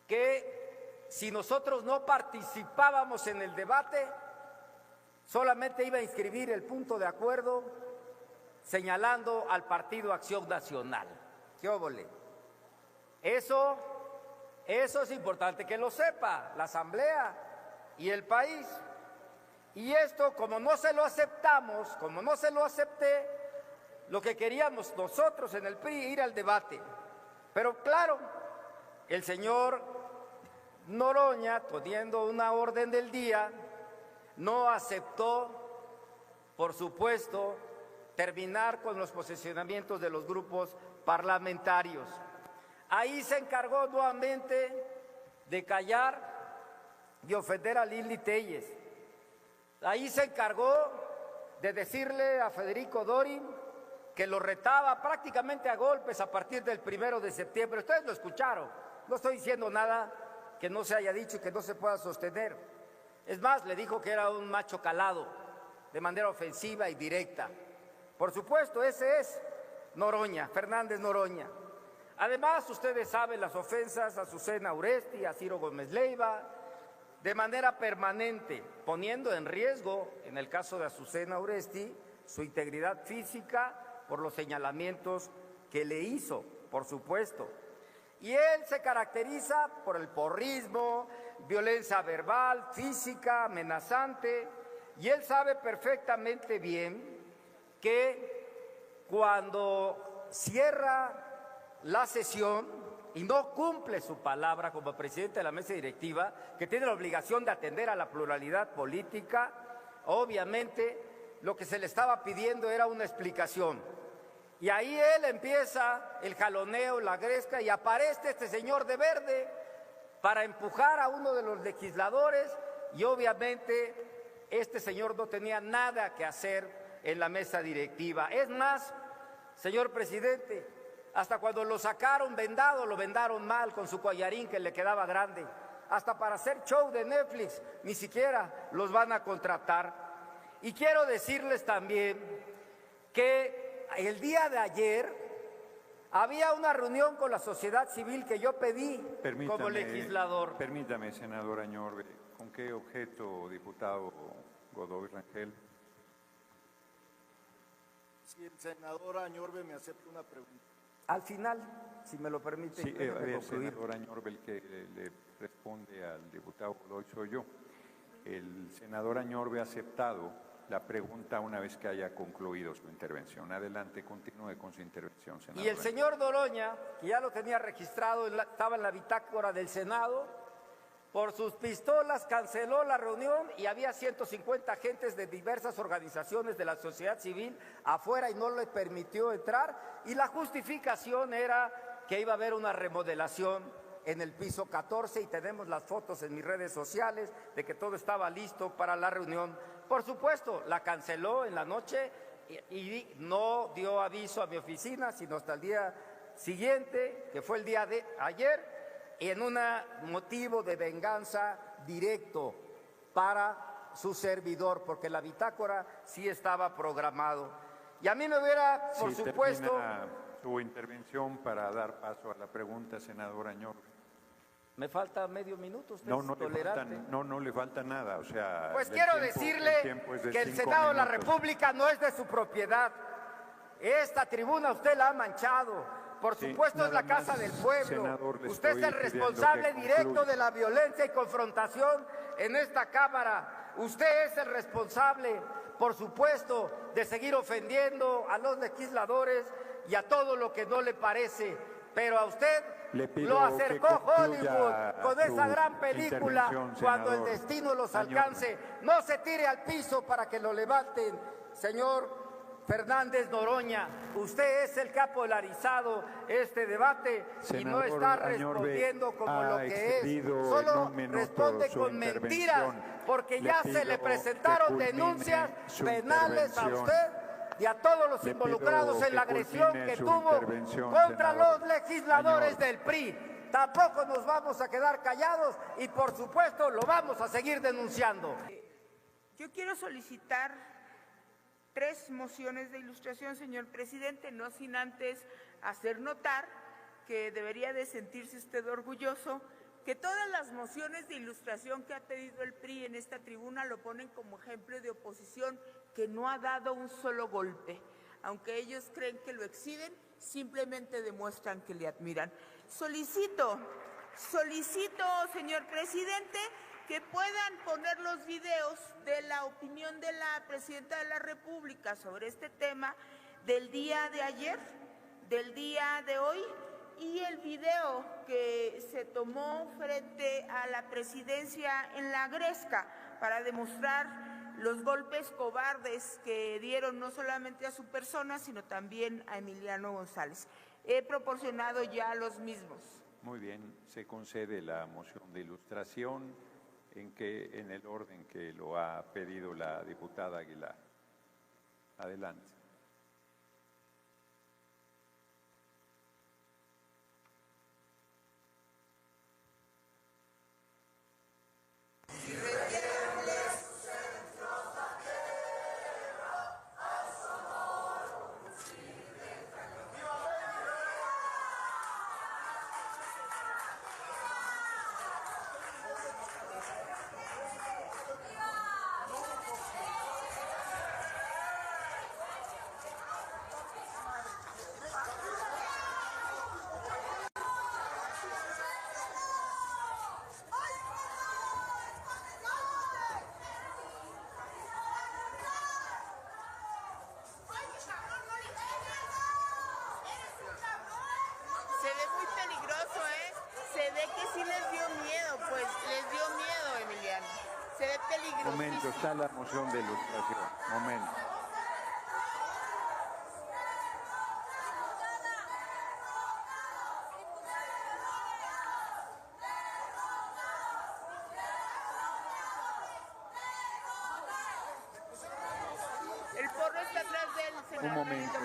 que si nosotros no participábamos en el debate, solamente iba a inscribir el punto de acuerdo señalando al Partido Acción Nacional. ¿Qué óvole? Eso es importante que lo sepa la Asamblea y el país. Y esto, como no se lo aceptamos, como no se lo acepté, lo que queríamos nosotros en el PRI, ir al debate. Pero claro, el señor Noroña, teniendo una orden del día, no aceptó, por supuesto, terminar con los posicionamientos de los grupos parlamentarios. Ahí se encargó nuevamente de callar y ofender a Lili Téllez. Ahí se encargó de decirle a Federico Dorin que lo retaba prácticamente a golpes a partir del 1 de septiembre. Ustedes lo escucharon. No estoy diciendo nada que no se haya dicho y que no se pueda sostener. Es más, le dijo que era un macho calado, de manera ofensiva y directa. Por supuesto, ese es Noroña, Fernández Noroña. Además, ustedes saben las ofensas a Susana Uresti, a Ciro Gómez Leiva, de manera permanente, poniendo en riesgo, en el caso de Azucena Uresti, su integridad física por los señalamientos que le hizo, por supuesto. Y él se caracteriza por el porrismo, violencia verbal, física, amenazante, y él sabe perfectamente bien que cuando cierra la sesión y no cumple su palabra como presidente de la mesa directiva, que tiene la obligación de atender a la pluralidad política, obviamente lo que se le estaba pidiendo era una explicación. Y ahí él empieza el jaloneo, la gresca, y aparece este señor de verde para empujar a uno de los legisladores, y obviamente este señor no tenía nada que hacer en la mesa directiva. Es más, señor presidente, hasta cuando lo sacaron vendado, lo vendaron mal con su collarín que le quedaba grande. Hasta para hacer show de Netflix, ni siquiera los van a contratar. Y quiero decirles también que el día de ayer había una reunión con la sociedad civil que yo pedí como legislador. Permítame, senador Añorbe, ¿con qué objeto, diputado Godoy Rangel? Si el senador Añorbe me acepta una pregunta. Al final, si me lo permite. Sí, el senador Añorbe, el que le responde al diputado Godoy soy yo. El senador Añorbe ha aceptado la pregunta una vez que haya concluido su intervención. Adelante, continúe con su intervención, senador. Y el señor Noroña, que ya lo tenía registrado, estaba en la bitácora del Senado, por sus pistolas canceló la reunión y había 150 agentes de diversas organizaciones de la sociedad civil afuera y no le permitió entrar, y la justificación era que iba a haber una remodelación en el piso 14 y tenemos las fotos en mis redes sociales de que todo estaba listo para la reunión. Por supuesto, la canceló en la noche y no dio aviso a mi oficina, sino hasta el día siguiente, que fue el día de ayer, en un motivo de venganza directo para su servidor, porque la bitácora sí estaba programado. Y a mí me hubiera, por supuesto... Termina su intervención para dar paso a la pregunta, senador Añorbe. Me falta medio minuto, usted No le falta nada, o sea... Pues quiero decirle que el Senado de la República no es de su propiedad. Esta tribuna usted la ha manchado. Por supuesto, es la casa del pueblo. Usted es el responsable directo de la violencia y confrontación en esta Cámara. Usted es el responsable, por supuesto, de seguir ofendiendo a los legisladores y a todo lo que no le parece. Pero a usted lo acercó Hollywood con esa gran película Cuando el destino los alcance. No se tire al piso para que lo levanten, señor Fernández Noroña. Usted es el que ha polarizado este debate y no está respondiendo como lo que es. Solo responde con mentiras, porque ya se le presentaron denuncias penales a usted y a todos los involucrados en la agresión que tuvo contra los legisladores del PRI. Tampoco nos vamos a quedar callados y por supuesto lo vamos a seguir denunciando. Yo quiero solicitar 3 mociones de ilustración, señor presidente, no sin antes hacer notar que debería de sentirse usted orgulloso que todas las mociones de ilustración que ha pedido el PRI en esta tribuna lo ponen como ejemplo de oposición que no ha dado un solo golpe. Aunque ellos creen que lo exhiben, simplemente demuestran que le admiran. Solicito, señor presidente, que puedan poner los videos de la opinión de la Presidenta de la República sobre este tema del día de ayer, del día de hoy, y el video que se tomó frente a la presidencia en la Gresca para demostrar los golpes cobardes que dieron no solamente a su persona, sino también a Emiliano González. He proporcionado ya los mismos. Muy bien, se concede la moción de ilustración en el orden que lo ha pedido la diputada Aguilar. Adelante. Se ve muy peligroso, ¿eh? Se ve que sí les dio miedo, pues les dio miedo, Emiliano. Se ve peligroso. Momento, está la moción de ilustración. Momento. El porro está atrás del senador. Un momento,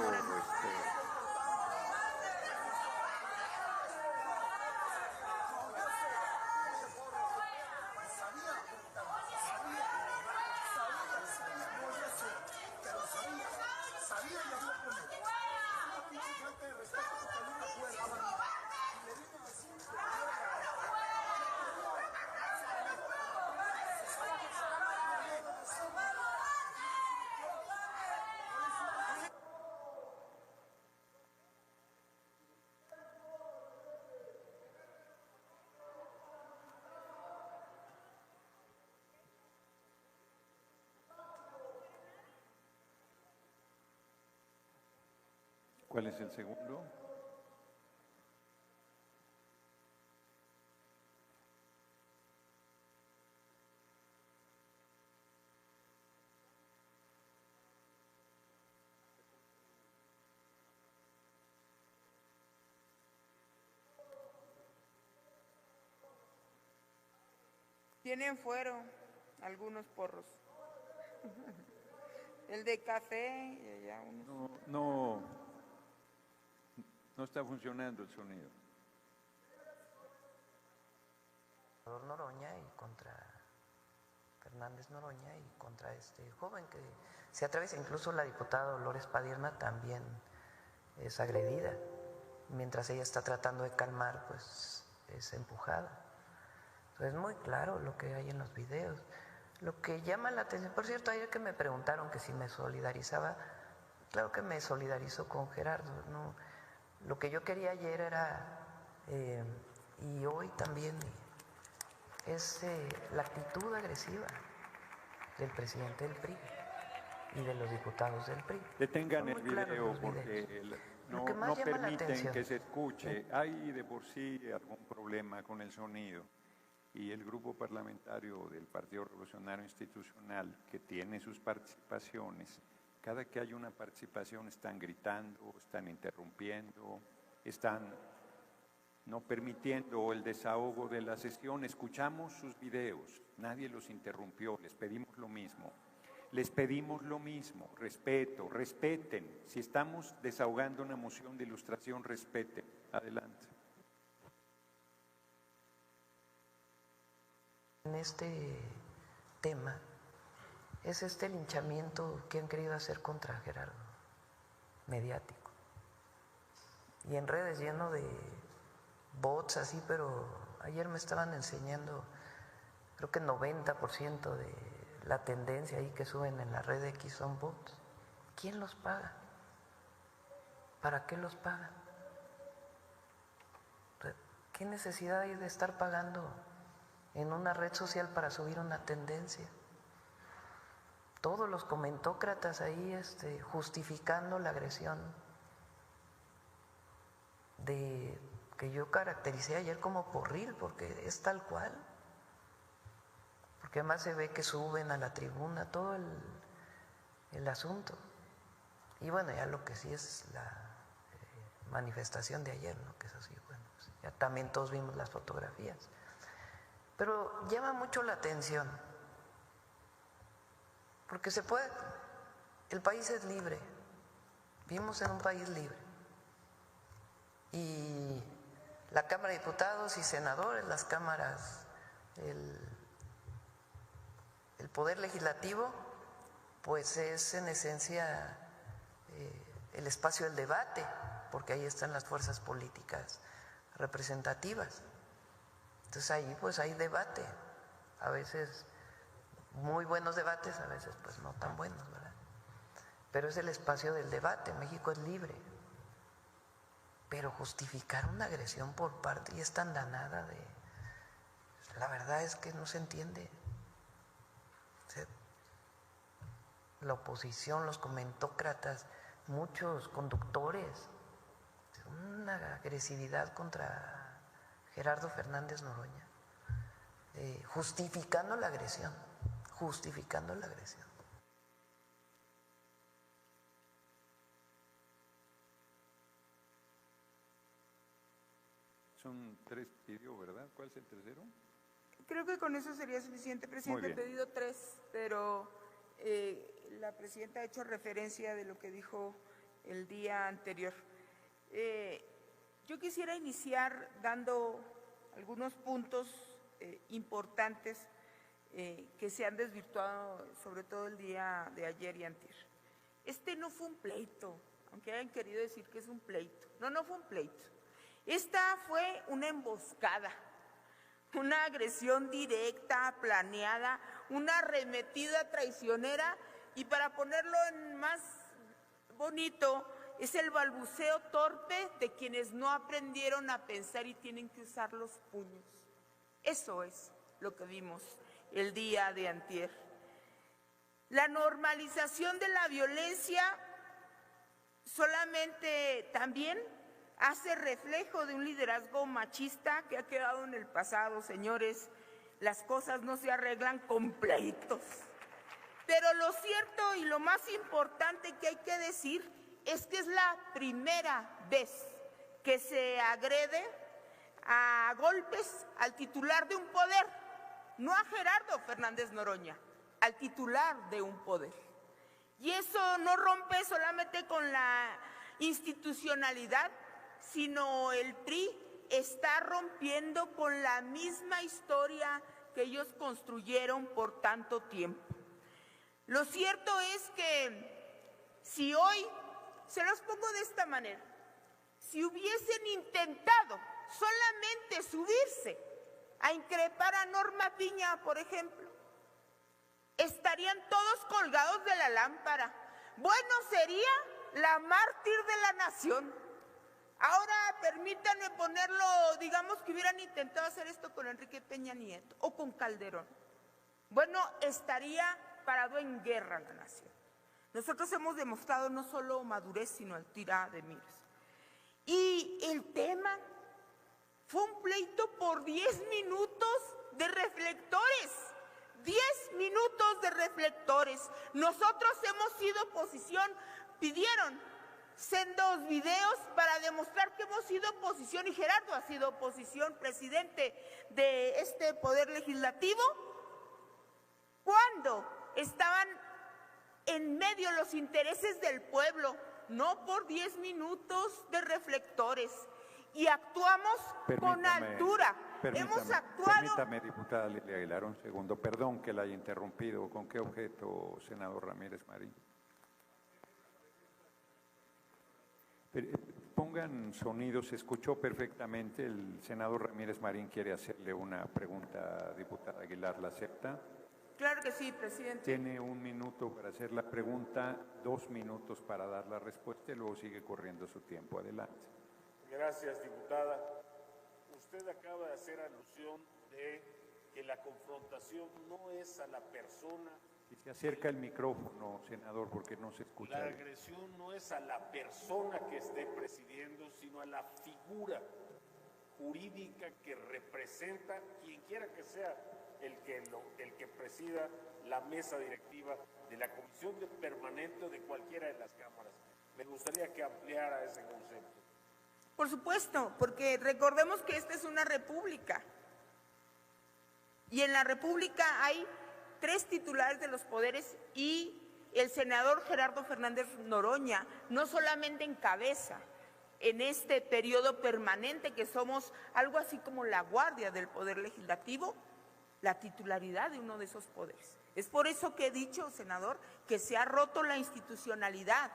¿Cuál es el segundo? Tienen fuero algunos porros. El de café y allá unos. No está funcionando el sonido. Noroña y contra Fernández Noroña y contra este joven que se atraviesa. Incluso la diputada Dolores Padierna también es agredida. Mientras ella está tratando de calmar, pues es empujada. Entonces es muy claro lo que hay en los videos. Lo que llama la atención, por cierto, ayer que me preguntaron que si me solidarizaba, claro que me solidarizo con Gerardo, ¿no? Lo que yo quería ayer era, y hoy también, es la actitud agresiva del presidente del PRI y de los diputados del PRI. Detengan el video porque no permiten que se escuche. Hay de por sí algún problema con el sonido. Y el grupo parlamentario del Partido Revolucionario Institucional, que tiene sus participaciones, Cada que hay una participación están gritando, están interrumpiendo, están no permitiendo el desahogo de la sesión. Escuchamos sus videos, nadie los interrumpió, les pedimos lo mismo. Les pedimos lo mismo, respeto, respeten. Si estamos desahogando una moción de ilustración, respeten. Adelante. En este tema es este linchamiento que han querido hacer contra Gerardo, mediático. Y en redes lleno de bots así, pero ayer me estaban enseñando, creo que 90% de la tendencia ahí que suben en la red X son bots. ¿Quién los paga? ¿Para qué los pagan? ¿Qué necesidad hay de estar pagando en una red social para subir una tendencia? Todos los comentócratas ahí justificando la agresión de que yo caractericé ayer como porril, porque es tal cual. Porque además se ve que suben a la tribuna todo el asunto. Y bueno, ya lo que sí es la manifestación de ayer, ¿no? Que es así, bueno, pues ya también todos vimos las fotografías. Pero llama mucho la atención, porque se puede, el país es libre, vivimos en un país libre. Y la Cámara de Diputados y Senadores, las cámaras, el Poder Legislativo, pues es en esencia el espacio del debate, porque ahí están las fuerzas políticas representativas. Entonces ahí pues hay debate, a veces muy buenos debates, a veces pues no tan buenos, ¿verdad? Pero es el espacio del debate, México es libre. Pero justificar una agresión por parte y esta andanada de... La verdad es que no se entiende. O sea, la oposición, los comentócratas, muchos conductores, una agresividad contra Gerardo Fernández Noroña, justificando la agresión, justificando la agresión. Son 3 pidió, ¿verdad? ¿Cuál es el tercero? Creo que con eso sería suficiente, presidente. He pedido 3, pero la presidenta ha hecho referencia de lo que dijo el día anterior. Yo quisiera iniciar dando algunos puntos importantes que se han desvirtuado, sobre todo el día de ayer y antier. Este no fue un pleito, aunque hayan querido decir que es un pleito. No fue un pleito. Esta fue una emboscada, una agresión directa, planeada, una arremetida traicionera, y para ponerlo en más bonito, es el balbuceo torpe de quienes no aprendieron a pensar y tienen que usar los puños. Eso es lo que vimos el día de antier. La normalización de la violencia solamente también hace reflejo de un liderazgo machista que ha quedado en el pasado, señores. Las cosas no se arreglan con pleitos. Pero lo cierto y lo más importante que hay que decir es que es la primera vez que se agrede a golpes al titular de un poder, no a Gerardo Fernández Noroña, al titular de un poder. Y eso no rompe solamente con la institucionalidad, sino el PRI está rompiendo con la misma historia que ellos construyeron por tanto tiempo. Lo cierto es que si hoy, se los pongo de esta manera, si hubiesen intentado solamente subirse a increpar a Norma Piña, por ejemplo, estarían todos colgados de la lámpara. Bueno, sería la mártir de la nación. Ahora permítanme ponerlo, digamos que hubieran intentado hacer esto con Enrique Peña Nieto o con Calderón. Bueno, estaría parado en guerra la nación. Nosotros hemos demostrado no solo madurez, sino altura de miras. Y el tema fue un pleito por 10 minutos de reflectores, 10 minutos de reflectores. Nosotros hemos sido oposición, pidieron sendos videos para demostrar que hemos sido oposición y Gerardo ha sido oposición, presidente de este Poder Legislativo, cuando estaban en medio los intereses del pueblo, no por 10 minutos de reflectores. Y actuamos con altura. Hemos actuado... Permítame, diputada Lilia Aguilar, un segundo. Perdón que la haya interrumpido. ¿Con qué objeto, senador Ramírez Marín? Pongan sonido, se escuchó perfectamente. El senador Ramírez Marín quiere hacerle una pregunta, diputada Aguilar, ¿la acepta? Claro que sí, presidente. Tiene 1 minuto para hacer la pregunta, 2 minutos para dar la respuesta y luego sigue corriendo su tiempo. Adelante. Gracias, diputada. Usted acaba de hacer alusión de que la confrontación no es a la persona. Si se acerca el micrófono, senador, porque no se escucha. La agresión no es a la persona que esté presidiendo, sino a la figura jurídica que representa quien quiera que sea el que presida la mesa directiva de la Comisión Permanente o de cualquiera de las cámaras. Me gustaría que ampliara ese concepto. Por supuesto, porque recordemos que esta es una república. Y en la república hay 3 titulares de los poderes y el senador Gerardo Fernández Noroña no solamente encabeza en este periodo permanente que somos algo así como la guardia del Poder Legislativo, la titularidad de uno de esos poderes. Es por eso que he dicho, senador, que se ha roto la institucionalidad.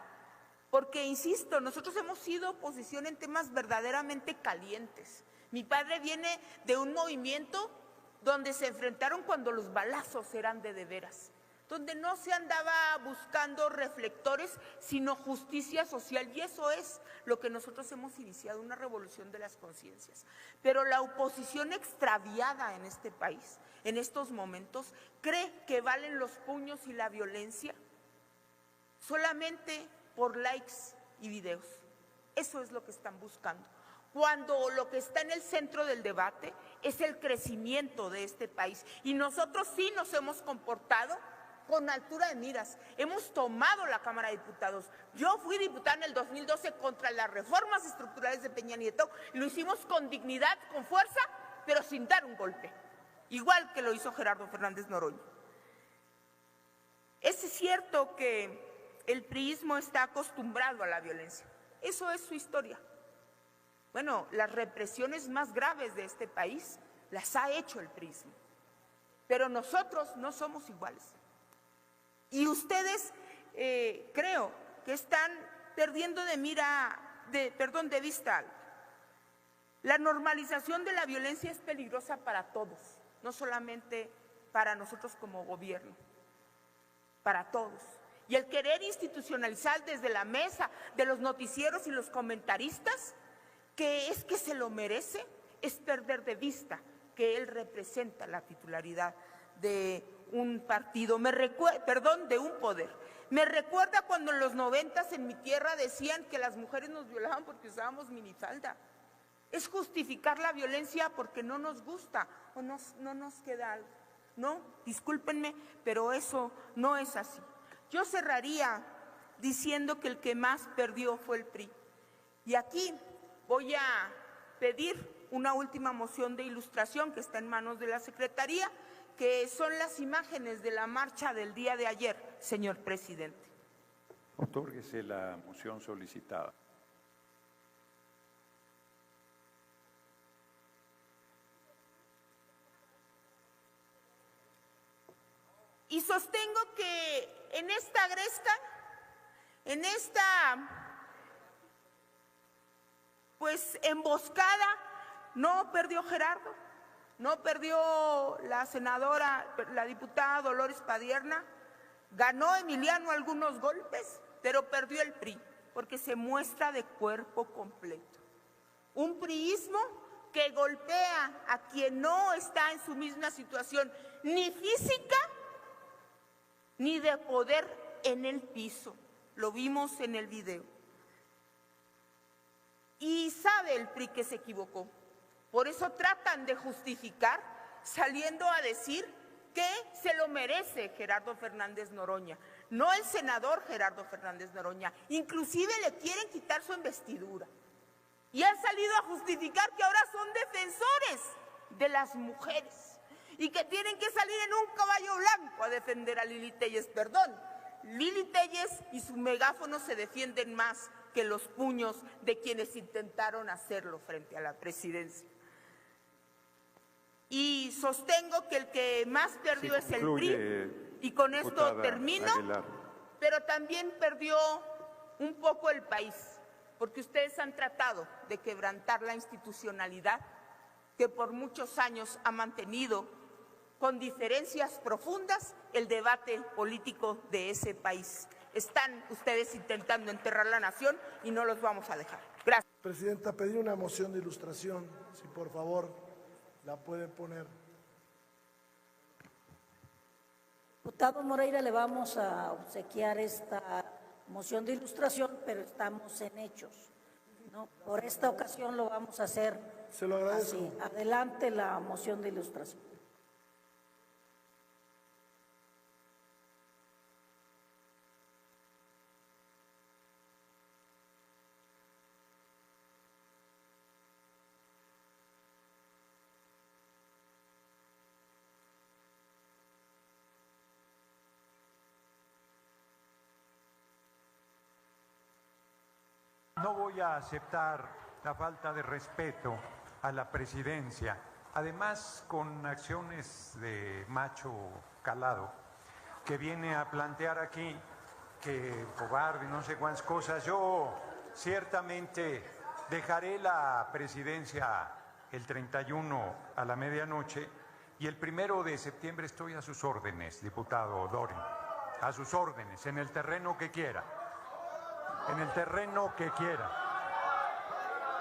Porque, insisto, nosotros hemos sido oposición en temas verdaderamente calientes. Mi padre viene de un movimiento donde se enfrentaron cuando los balazos eran de veras, donde no se andaba buscando reflectores, sino justicia social. Y eso es lo que nosotros hemos iniciado, una revolución de las conciencias. Pero la oposición extraviada en este país, en estos momentos, cree que valen los puños y la violencia solamente por likes y videos. Eso es lo que están buscando. Cuando lo que está en el centro del debate es el crecimiento de este país. Y nosotros sí nos hemos comportado con altura de miras. Hemos tomado la Cámara de Diputados. Yo fui diputada en el 2012 contra las reformas estructurales de Peña Nieto y lo hicimos con dignidad, con fuerza, pero sin dar un golpe. Igual que lo hizo Gerardo Fernández Noroña. Es cierto que el priismo está acostumbrado a la violencia. Eso es su historia. Bueno, las represiones más graves de este país las ha hecho el priismo. Pero nosotros no somos iguales. Y ustedes creo que están perdiendo de vista algo. La normalización de la violencia es peligrosa para todos, no solamente para nosotros como gobierno, para todos. Y el querer institucionalizar desde la mesa de los noticieros y los comentaristas, que es que se lo merece, es perder de vista que él representa la titularidad de un partido, de un poder. Me recuerda cuando en los 90 en mi tierra decían que las mujeres nos violaban porque usábamos minifalda. Es justificar la violencia porque no nos gusta o no nos queda algo. No, discúlpenme, pero eso no es así. Yo cerraría diciendo que el que más perdió fue el PRI. Y aquí voy a pedir una última moción de ilustración que está en manos de la Secretaría, que son las imágenes de la marcha del día de ayer, señor presidente. Otórguese la moción solicitada. Y sostengo que en esta agresta, en esta emboscada, no perdió Gerardo, no perdió la senadora, la diputada Dolores Padierna, ganó Emiliano algunos golpes, pero perdió el PRI, porque se muestra de cuerpo completo. Un priismo que golpea a quien no está en su misma situación, ni física, ni de poder en el piso. Lo vimos en el video. Y sabe el PRI que se equivocó. Por eso tratan de justificar saliendo a decir que se lo merece Gerardo Fernández Noroña, no el senador Gerardo Fernández Noroña. Inclusive le quieren quitar su investidura. Y han salido a justificar que ahora son defensores de las mujeres y que tienen que salir en un caballo blanco a defender a Lili Téllez. Perdón, Lili Téllez y su megáfono se defienden más que los puños de quienes intentaron hacerlo frente a la presidencia. Y sostengo que el que más perdió es el PRI, y con esto termino, pero también perdió un poco el país, porque ustedes han tratado de quebrantar la institucionalidad que por muchos años ha mantenido con diferencias profundas el debate político de ese país. Están ustedes intentando enterrar la nación y no los vamos a dejar. Gracias. Presidenta, pedí una moción de ilustración, si por favor la puede poner. Diputado Moreira, le vamos a obsequiar esta moción de ilustración, pero estamos en hechos, ¿no? Por esta ocasión lo vamos a hacer. Se lo agradezco. Así. Adelante la moción de ilustración. No voy a aceptar la falta de respeto a la presidencia, además con acciones de macho calado, que viene a plantear aquí que cobarde, no sé cuántas cosas. Yo ciertamente dejaré la presidencia el 31 a la medianoche y el 1 de septiembre estoy a sus órdenes, diputado Dorin, a sus órdenes, en el terreno que quiera. En el terreno que quiera.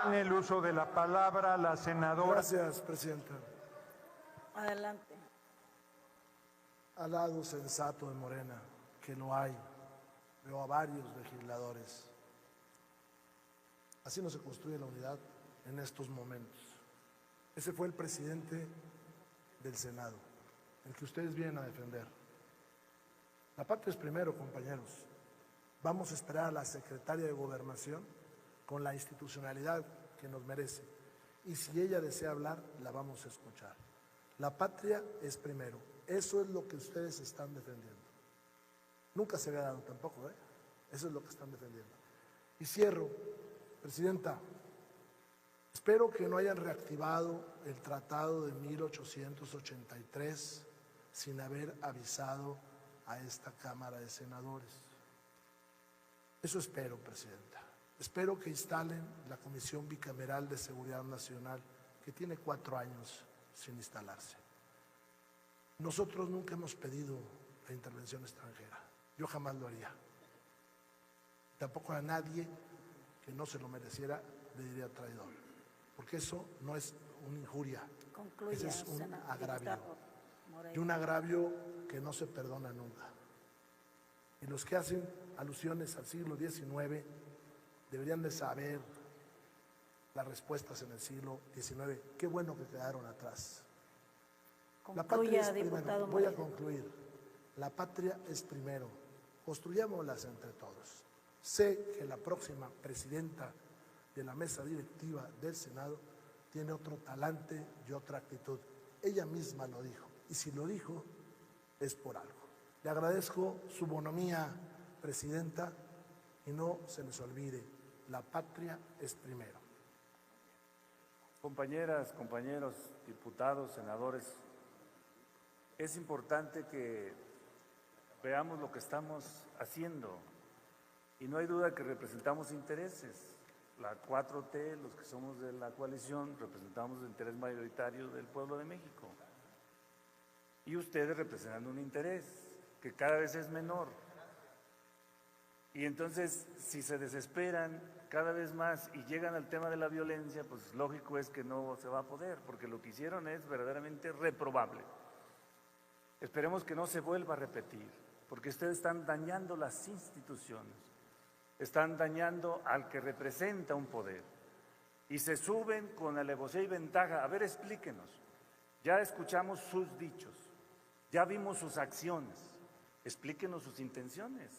En el uso de la palabra, la senadora. Gracias, presidenta. Adelante. Al lado sensato de Morena, que lo hay. Veo a varios legisladores. Así no se construye la unidad en estos momentos. Ese fue el presidente del Senado, el que ustedes vienen a defender. La patria es primero, compañeros. Vamos a esperar a la secretaria de Gobernación con la institucionalidad que nos merece. Y si ella desea hablar, la vamos a escuchar. La patria es primero. Eso es lo que ustedes están defendiendo. Nunca se había dado tampoco, ¿eh? Eso es lo que están defendiendo. Y cierro, presidenta. Espero que no hayan reactivado el tratado de 1883 sin haber avisado a esta Cámara de Senadores. Eso espero, presidenta. Espero que instalen la Comisión Bicameral de Seguridad Nacional, que tiene 4 años sin instalarse. Nosotros nunca hemos pedido la intervención extranjera. Yo jamás lo haría. Tampoco a nadie que no se lo mereciera le diría traidor, porque eso no es una injuria. Concluya, ese es un agravio. Moreira. Y un agravio que no se perdona nunca. Y los que hacen alusiones al siglo XIX deberían de saber las respuestas en el siglo XIX. Qué bueno que quedaron atrás. La patria es primero. Voy a concluir. La patria es primero. Construyámoslas entre todos. Sé que la próxima presidenta de la mesa directiva del Senado tiene otro talante y otra actitud. Ella misma lo dijo. Y si lo dijo, es por algo. Le agradezco su bonomía, presidenta, y no se les olvide, la patria es primero. Compañeras, compañeros, diputados, senadores, es importante que veamos lo que estamos haciendo y no hay duda que representamos intereses. La 4T, los que somos de la coalición, representamos el interés mayoritario del pueblo de México y ustedes representan un interés que cada vez es menor. Y entonces, si se desesperan cada vez más y llegan al tema de la violencia, pues lógico es que no se va a poder, porque lo que hicieron es verdaderamente reprobable. Esperemos que no se vuelva a repetir, porque ustedes están dañando las instituciones, están dañando al que representa un poder y se suben con alevosía y ventaja. A ver, explíquenos. Ya escuchamos sus dichos. Ya vimos sus acciones. Explíquenos sus intenciones.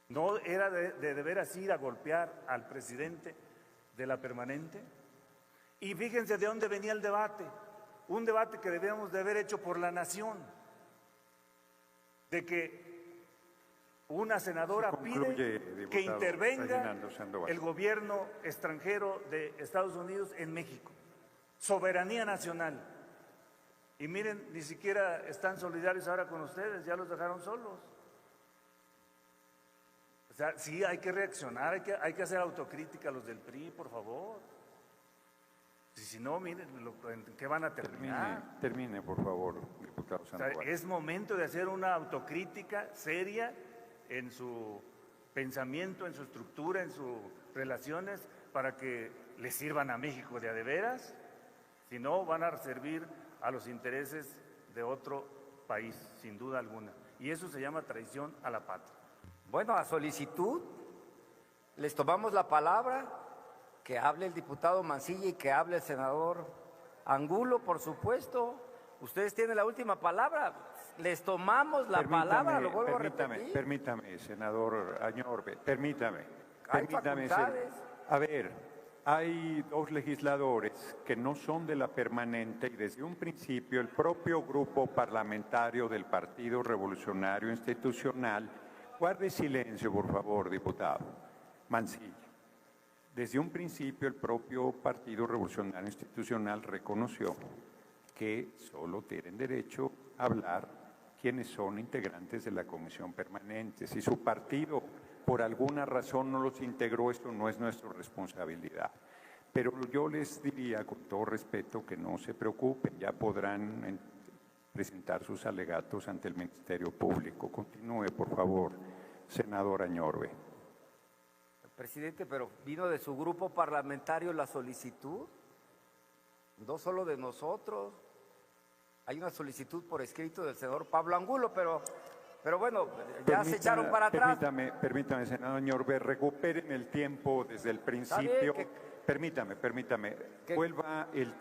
¿No era de veras ir a golpear al presidente de la permanente? Y fíjense de dónde venía el debate. Un debate que debíamos de haber hecho por la nación. De que una senadora pide que intervenga el gobierno extranjero de Estados Unidos en México. Soberanía nacional. Y miren, ni siquiera están solidarios ahora con ustedes, ya los dejaron solos. O sea, sí hay que reaccionar, hay que hacer autocrítica a los del PRI, por favor. Si no, miren, ¿en qué van a terminar? Termine, por favor, diputado Sandoval. O sea, es momento de hacer una autocrítica seria en su pensamiento, en su estructura, en sus relaciones, para que le sirvan a México de a de veras. Si no, van a servir a los intereses de otro país, sin duda alguna. Y eso se llama traición a la patria. Bueno, a solicitud, les tomamos la palabra, que hable el diputado Mancilla y que hable el senador Angulo, por supuesto. Ustedes tienen la última palabra, les tomamos la palabra, lo vuelvo a repetir. Permítame, senador Añorbe, permítame. A ver, hay dos legisladores que no son de la permanente y desde un principio el propio grupo parlamentario del Partido Revolucionario Institucional, guarde silencio, por favor, diputado Mancilla. Desde un principio el propio Partido Revolucionario Institucional reconoció que solo tienen derecho a hablar quienes son integrantes de la Comisión Permanente. Si su partido por alguna razón no los integró, esto no es nuestra responsabilidad. Pero yo les diría con todo respeto que no se preocupen, ya podrán presentar sus alegatos ante el Ministerio Público. Continúe, por favor, senador Añorbe. Presidente, pero vino de su grupo parlamentario la solicitud, no solo de nosotros. Hay una solicitud por escrito del senador Pablo Angulo, pero bueno, ya se echaron para atrás. Permítame, senador Añorbe, recuperen el tiempo desde el principio. Permítame. Vuelva el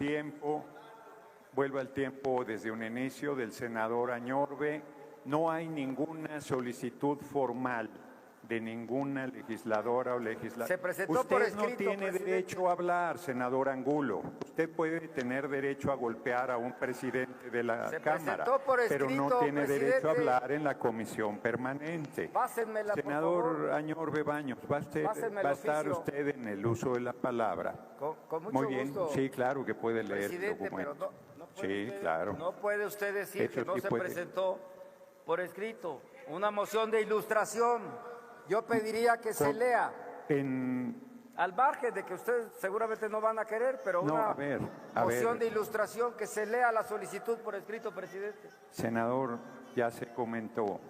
tiempo desde un inicio del senador Añorbe. No hay ninguna solicitud formal de ninguna legisladora o legislador. Se presentó por escrito, no tiene presidente. derecho a hablar, senador Angulo. Usted puede tener derecho a golpear a un presidente de la Cámara, pero no tiene derecho a hablar en la comisión permanente. Pásenmela, senador por favor. Añorbe Baños, va a estar usted en el uso de la palabra. Con mucho Muy bien, gusto. sí, claro que puede leer el Presidente, documento. pero no puede sí, claro. No puede usted decir Eso que no sí se puede. presentó por escrito una moción de ilustración. Yo pediría que se lea, al margen de que ustedes seguramente no van a querer, pero una moción de ilustración, que se lea la solicitud por escrito, presidente. Senador, ya se comentó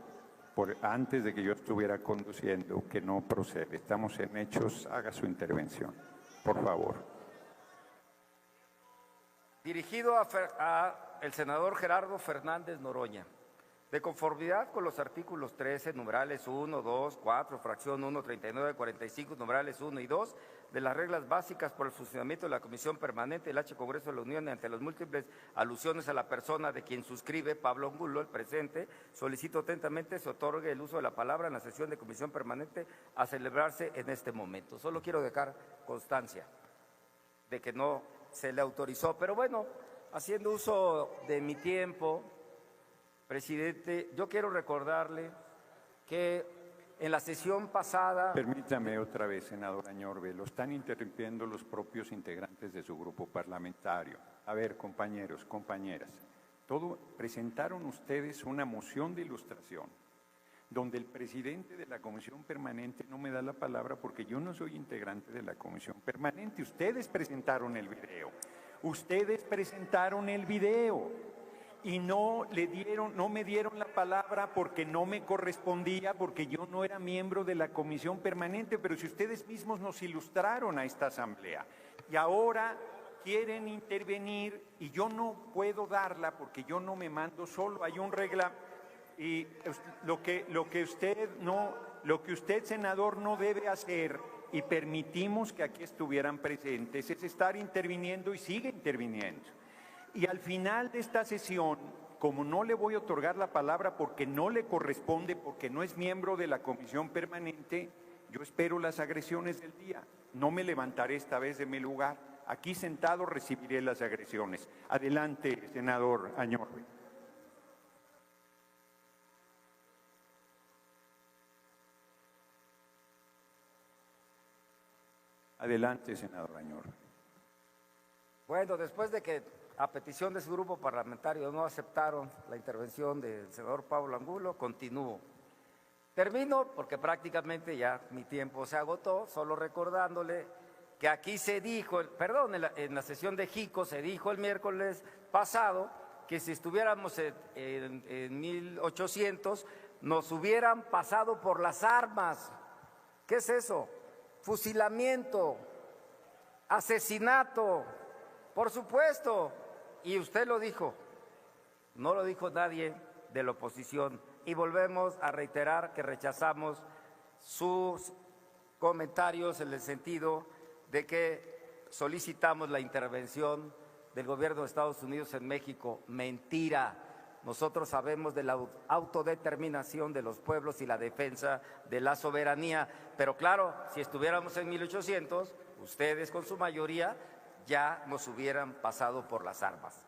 antes de que yo estuviera conduciendo que no procede. Estamos en hechos, haga su intervención, por favor. Dirigido a el senador Gerardo Fernández Noroña. De conformidad con los artículos 13, numerales 1, 2, 4, fracción 1, 39, 45, numerales 1 y 2, de las reglas básicas por el funcionamiento de la Comisión Permanente del H. Congreso de la Unión, ante las múltiples alusiones a la persona de quien suscribe Pablo Angulo, el presente, solicito atentamente se otorgue el uso de la palabra en la sesión de Comisión Permanente a celebrarse en este momento. Solo quiero dejar constancia de que no se le autorizó, pero bueno, haciendo uso de mi tiempo, presidente, yo quiero recordarle que en la sesión pasada... Permítame otra vez, senador Añorbe, lo están interrumpiendo los propios integrantes de su grupo parlamentario. A ver, compañeros, compañeras, presentaron ustedes una moción de ilustración donde el presidente de la Comisión Permanente no me da la palabra porque yo no soy integrante de la Comisión Permanente. Ustedes presentaron el video. Y no me dieron la palabra porque no me correspondía, porque yo no era miembro de la Comisión Permanente, pero si ustedes mismos nos ilustraron a esta asamblea y ahora quieren intervenir y yo no puedo darla porque yo no me mando solo, hay un regla y lo que usted, senador, no debe hacer, y permitimos que aquí estuvieran presentes, es estar interviniendo y sigue interviniendo. Y al final de esta sesión, Como no le voy a otorgar la palabra porque no le corresponde, porque no es miembro de la comisión permanente, yo espero las agresiones del día. No me levantaré esta vez de mi lugar. Aquí sentado recibiré las agresiones. Adelante, senador Añorbe. Adelante, senador Añorbe. Bueno, después de que a petición de su grupo parlamentario no aceptaron la intervención del senador Pablo Angulo, continúo. Termino porque prácticamente ya mi tiempo se agotó, solo recordándole que aquí se dijo, en la sesión de JICO se dijo el miércoles pasado que si estuviéramos en 1800 nos hubieran pasado por las armas. ¿Qué es eso? Fusilamiento, asesinato, por supuesto. Y usted lo dijo, no lo dijo nadie de la oposición. Y volvemos a reiterar que rechazamos sus comentarios en el sentido de que solicitamos la intervención del gobierno de Estados Unidos en México. Mentira. Nosotros sabemos de la autodeterminación de los pueblos y la defensa de la soberanía. Pero claro, si estuviéramos en 1800, ustedes con su mayoría ya nos hubieran pasado por las armas.